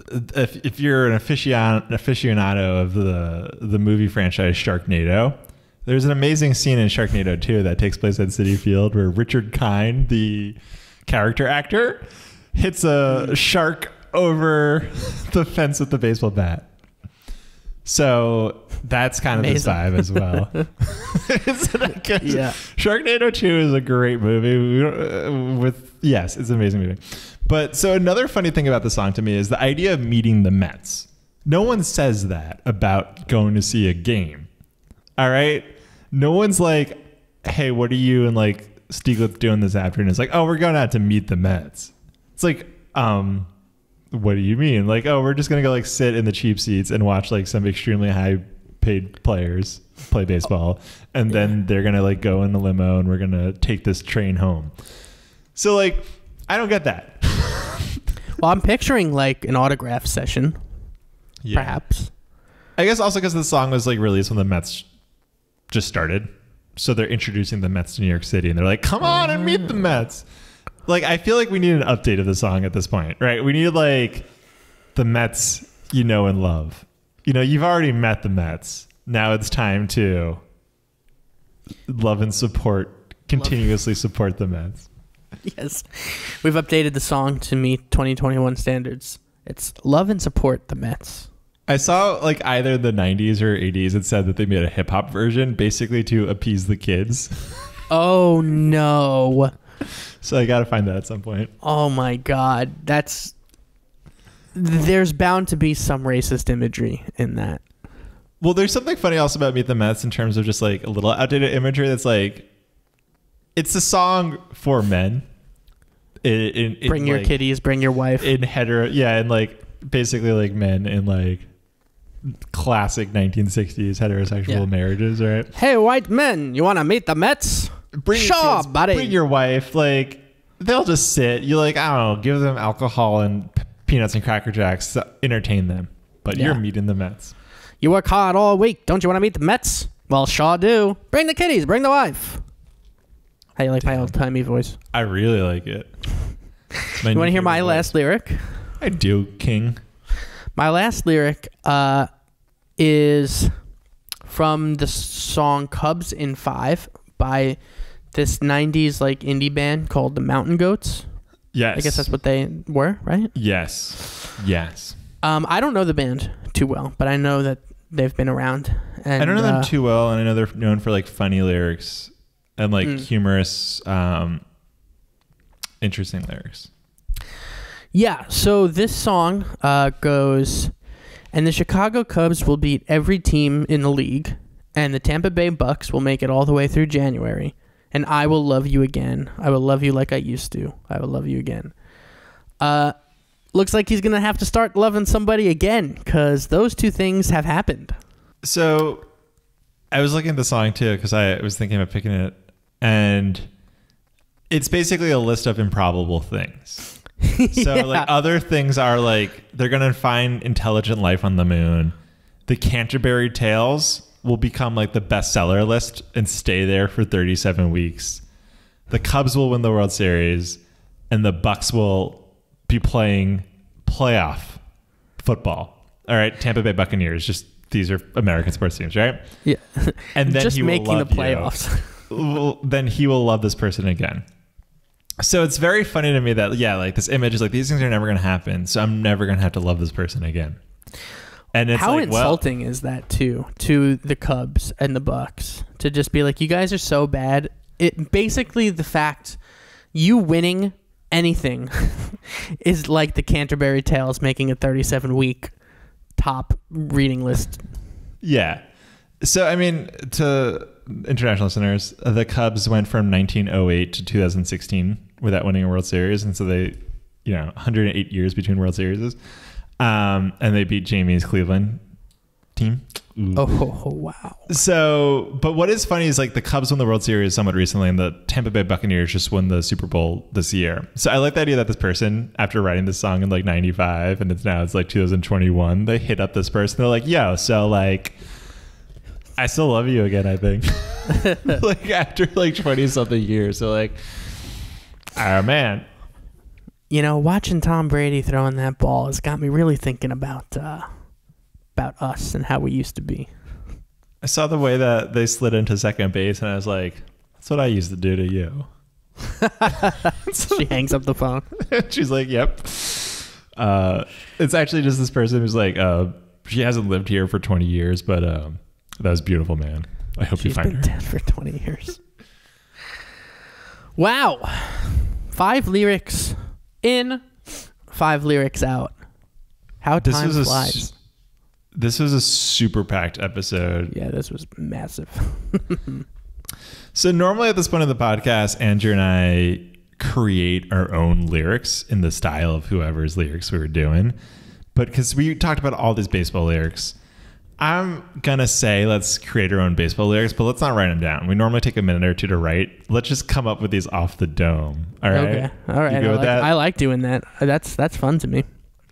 if you're an aficionado of the movie franchise Sharknado, there's an amazing scene in Sharknado 2 that takes place at Citi Field where Richard Kind, the character actor, hits a shark over the fence with the baseball bat. So that's kind of this vibe as well. Sharknado 2 is a great movie it's an amazing movie. But so another funny thing about the song to me is the idea of meeting the Mets. No one says that about going to see a game. All right. No one's like, hey, what are you and like Stieglitz doing this afternoon? It's like, oh, we're going out to meet the Mets. It's like, what do you mean? Like, oh, we're just going to go like sit in the cheap seats and watch like some extremely high paid players play baseball. And then they're going to like go in the limo and we're going to take this train home. So like, I don't get that. Well, I'm picturing like an autograph session, perhaps. I guess also because the song was like released when the Mets just started. So they're introducing the Mets to New York City and they're like, come on and meet the Mets. Like, I feel like we need an update of the song at this point, right? We need like the Mets you know and love. You know, you've already met the Mets. Now it's time to love and support, continuously support the Mets. Yes. We've updated the song to meet 2021 standards. It's love and support the Mets. I saw like either the 90s or 80s. It said that they made a hip hop version basically to appease the kids. Oh, no. So I got to find that at some point. Oh, my God. There's bound to be some racist imagery in that. Well, there's something funny also about Meet the Mets in terms of just like a little outdated imagery that's like, it's a song for men. Bring your kitties, bring your wife. In hetero, and like basically like men in like classic 1960s heterosexual marriages, right? Hey, white men, you want to meet the Mets? Bring your kids, buddy. Bring your wife. Like, they'll just sit. You like, I don't know, give them alcohol and peanuts and Cracker Jacks to entertain them. But you're meeting the Mets. You work hard all week. Don't you want to meet the Mets? Well, sure do. Bring the kitties. Bring the wife. How you like my old-timey voice? I really like it. You want to hear my last lyric? I do, King. My last lyric is from the song Cubs in 5 by this 90s like indie band called the Mountain Goats. Yes. I guess that's what they were, right? Yes. I don't know the band too well, but I know that they've been around. And, I don't know them too well, and I know they're known for like funny lyrics and like humorous, interesting lyrics. Yeah, so this song goes, and the Chicago Cubs will beat every team in the league, and the Tampa Bay Bucks will make it all the way through January, and I will love you again. I will love you like I used to. I will love you again. Looks like he's going to have to start loving somebody again, because those two things have happened. So I was looking at the song too, because I was thinking about picking it, and it's basically a list of improbable things. So like other things are like they're going to find intelligent life on the moon. The Canterbury Tales will become like the bestseller list and stay there for 37 weeks. The Cubs will win the World Series, and the Bucks will be playing playoff football. All right, Tampa Bay Buccaneers. Just these are American sports teams, right? Yeah. And then just he will making love the playoffs. Well, then he will love this person again. So it's very funny to me that like this image is like these things are never going to happen. So I'm never going to have to love this person again. And it's how insulting is that to the Cubs and the Bucks to just be like, you guys are so bad. It basically the fact you winning anything is like the Canterbury Tales making a 37-week top reading list. Yeah. So, I mean, to international listeners, the Cubs went from 1908 to 2016 without winning a World Series. And so they, 108 years between World Series. And they beat Jamie's Cleveland team. Ooh. Oh, wow. So, but what is funny is like the Cubs won the World Series somewhat recently, and the Tampa Bay Buccaneers just won the Super Bowl this year. So I like the idea that this person, after writing this song in like 95 and it's like 2021, they hit up this person. They're like, yo, so like, I still love you again, I think. Like after like 20 something years. So like, oh man. Watching Tom Brady throwing that ball has got me really thinking about us and how we used to be. I saw the way that they slid into second base, and I was like, that's what I used to do to you. She hangs up the phone. She's like, yep. It's actually just this person who's like, she hasn't lived here for 20 years, but that was beautiful, man. I hope you find her. She's been dead for 20 years. Wow. 5 lyrics in, 5 lyrics out. How time flies. This was a super packed episode. Yeah, this was massive. So normally at this point of the podcast, Andrew and I create our own lyrics in the style of whoever's lyrics we were doing. But because we talked about all these baseball lyrics, I'm going to say let's create our own baseball lyrics, but let's not write them down. We normally take a minute or two to write. Let's just come up with these off the dome. All right? Okay. All right. I like doing that. That's fun to me.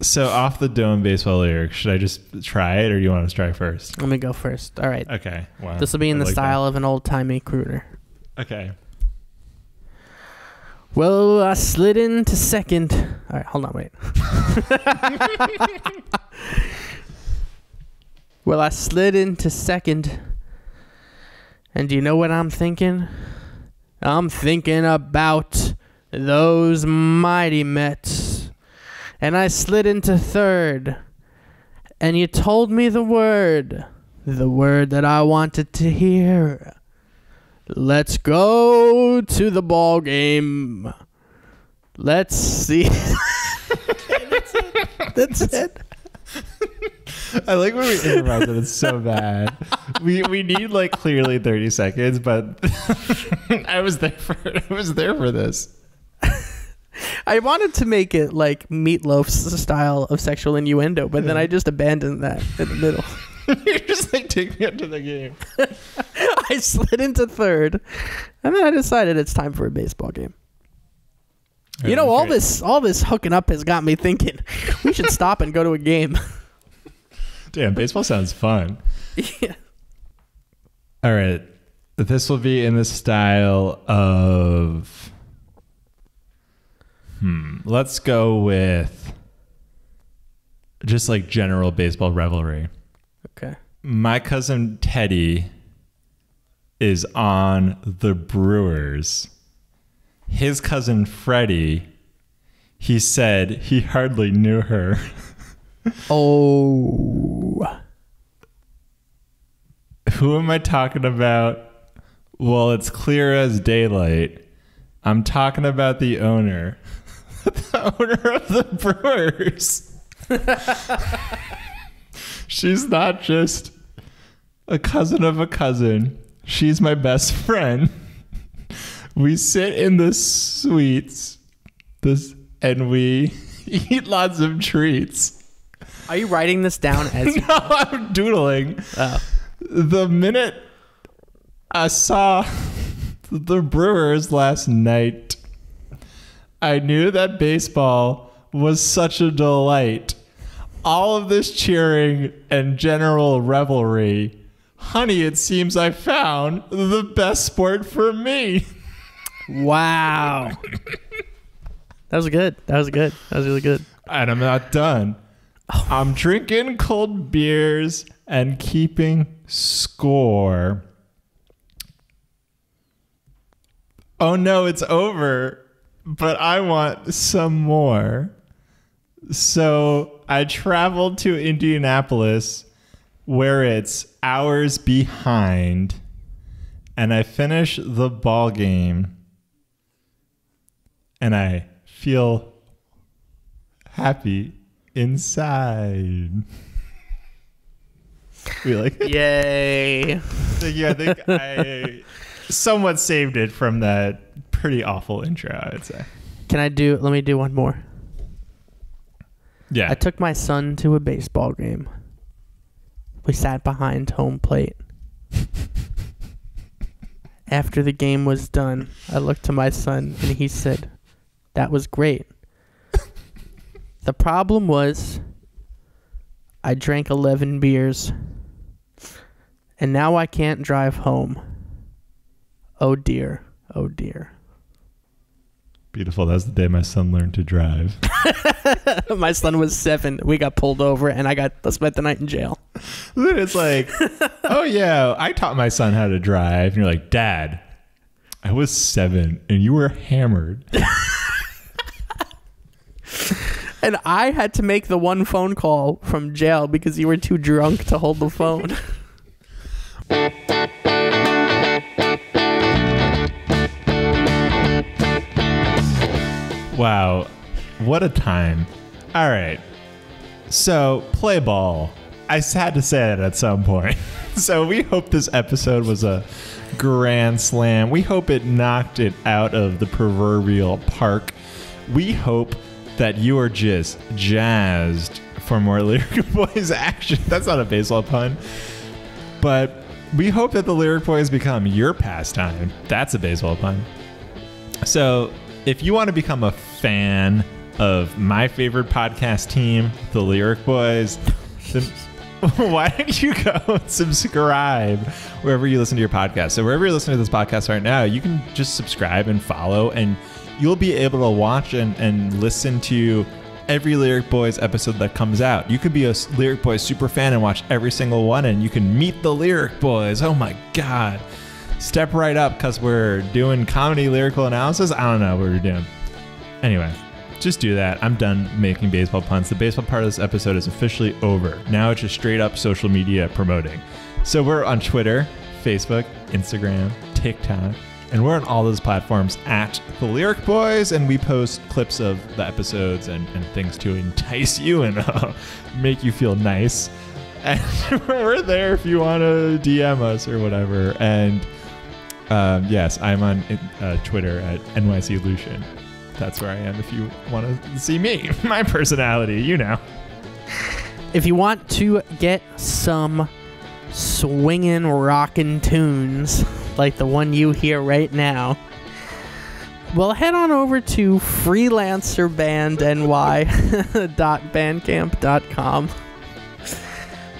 So off the dome baseball lyrics, should I just try it or do you want to try first? Let me go first. All right. Okay. Wow. This will be in the style of an old-timey crooner. Okay. Well, I slid into second. All right, hold on, wait. Well, I slid into second. And do you know what I'm thinking? I'm thinking about those mighty Mets. And I slid into third. And you told me the word that I wanted to hear. Let's go to the ball game. Let's see. That's it. I like when we improvise it. It's so bad. We need like clearly 30 seconds, but I was there for this. I wanted to make it like Meatloaf's style of sexual innuendo, but then I just abandoned that in the middle. You're just like taking it to the game. I slid into third, and then I decided it's time for a baseball game. Right, all this hooking up has got me thinking we should stop and go to a game. Damn, baseball sounds fun. Yeah. All right. This will be in the style of... Let's go with just like general baseball revelry. Okay. My cousin Teddy is on the Brewers. His cousin Freddie, he said he hardly knew her. Oh. Who am I talking about? Well, it's clear as daylight. I'm talking about the owner. The owner of the Brewers. She's not just a cousin of a cousin. She's my best friend. We sit in the suites and we eat lots of treats. Are you writing this down as No, I'm doodling. Oh. The minute I saw the Brewers last night, I knew that baseball was such a delight. All of this cheering and general revelry. Honey, it seems I found the best sport for me. Wow. That was good. That was good. That was really good. And I'm not done. Oh. I'm drinking cold beers and keeping score. Oh no, it's over. But I want some more. So I traveled to Indianapolis, where it's hours behind, and I finish the ball game, and I feel happy inside. We like it? Yay. Yeah, I think I somewhat saved it from that pretty awful intro, I would say. Let me do one more. Yeah. I took my son to a baseball game. We sat behind home plate. After the game was done, I looked to my son and he said, "That was great." The problem was I drank 11 beers and now I can't drive home. Oh dear. Oh dear. Beautiful. That's the day my son learned to drive. My son was 7. We got pulled over and I spent the night in jail. Then it's like, oh yeah, I taught my son how to drive. And you're like, Dad, I was 7 and you were hammered. And I had to make the one phone call from jail because you were too drunk to hold the phone. Wow, what a time. All right, so play ball. I had to say it at some point. So we hope this episode was a grand slam. We hope it knocked it out of the proverbial park. We hope that you are just jazzed for more Lyric Boys action. That's not a baseball pun. But we hope that the Lyric Boys become your pastime. That's a baseball pun. So if you want to become a fan of my favorite podcast team, the Lyric Boys, then why don't you go and subscribe wherever you listen to your podcast. So wherever you're listening to this podcast right now, you can just subscribe and follow, and you'll be able to watch and listen to every Lyric Boys episode that comes out. You could be a Lyric Boys super fan and watch every single one, and you can meet the Lyric Boys. Oh my God. Step right up because we're doing comedy lyrical analysis. I don't know what we're doing. Anyway, just do that. I'm done making baseball puns. The baseball part of this episode is officially over. Now it's just straight up social media promoting. So we're on Twitter, Facebook, Instagram, TikTok, and we're on all those platforms at the Lyric Boys, and we post clips of the episodes and things to entice you and make you feel nice. And we're there if you want to DM us or whatever. And yes, I'm on Twitter at NYCLucian. That's where I am if you want to see me, my personality, you know. If you want to get some swinging, rockin' tunes like the one you hear right now, well, head on over to freelancerbandny.bandcamp.com.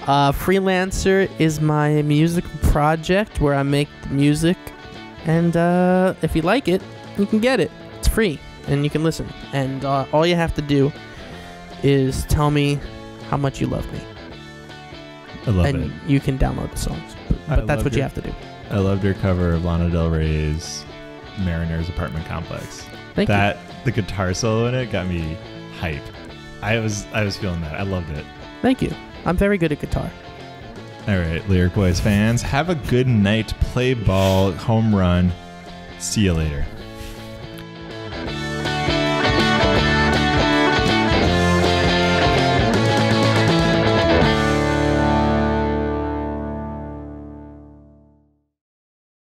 Freelancer is my musical project where I make the music, and if you like it, you can get it. It's free, and you can listen. And all you have to do is tell me how much you love me. I love it. And you can download the songs, but that's what you have to do. I loved your cover of Lana Del Rey's Mariner's Apartment Complex. Thank you. The guitar solo in it got me hype. I was feeling that. I loved it. Thank you. I'm very good at guitar. All right, Lyric Boys fans, have a good night. Play ball, home run. See you later.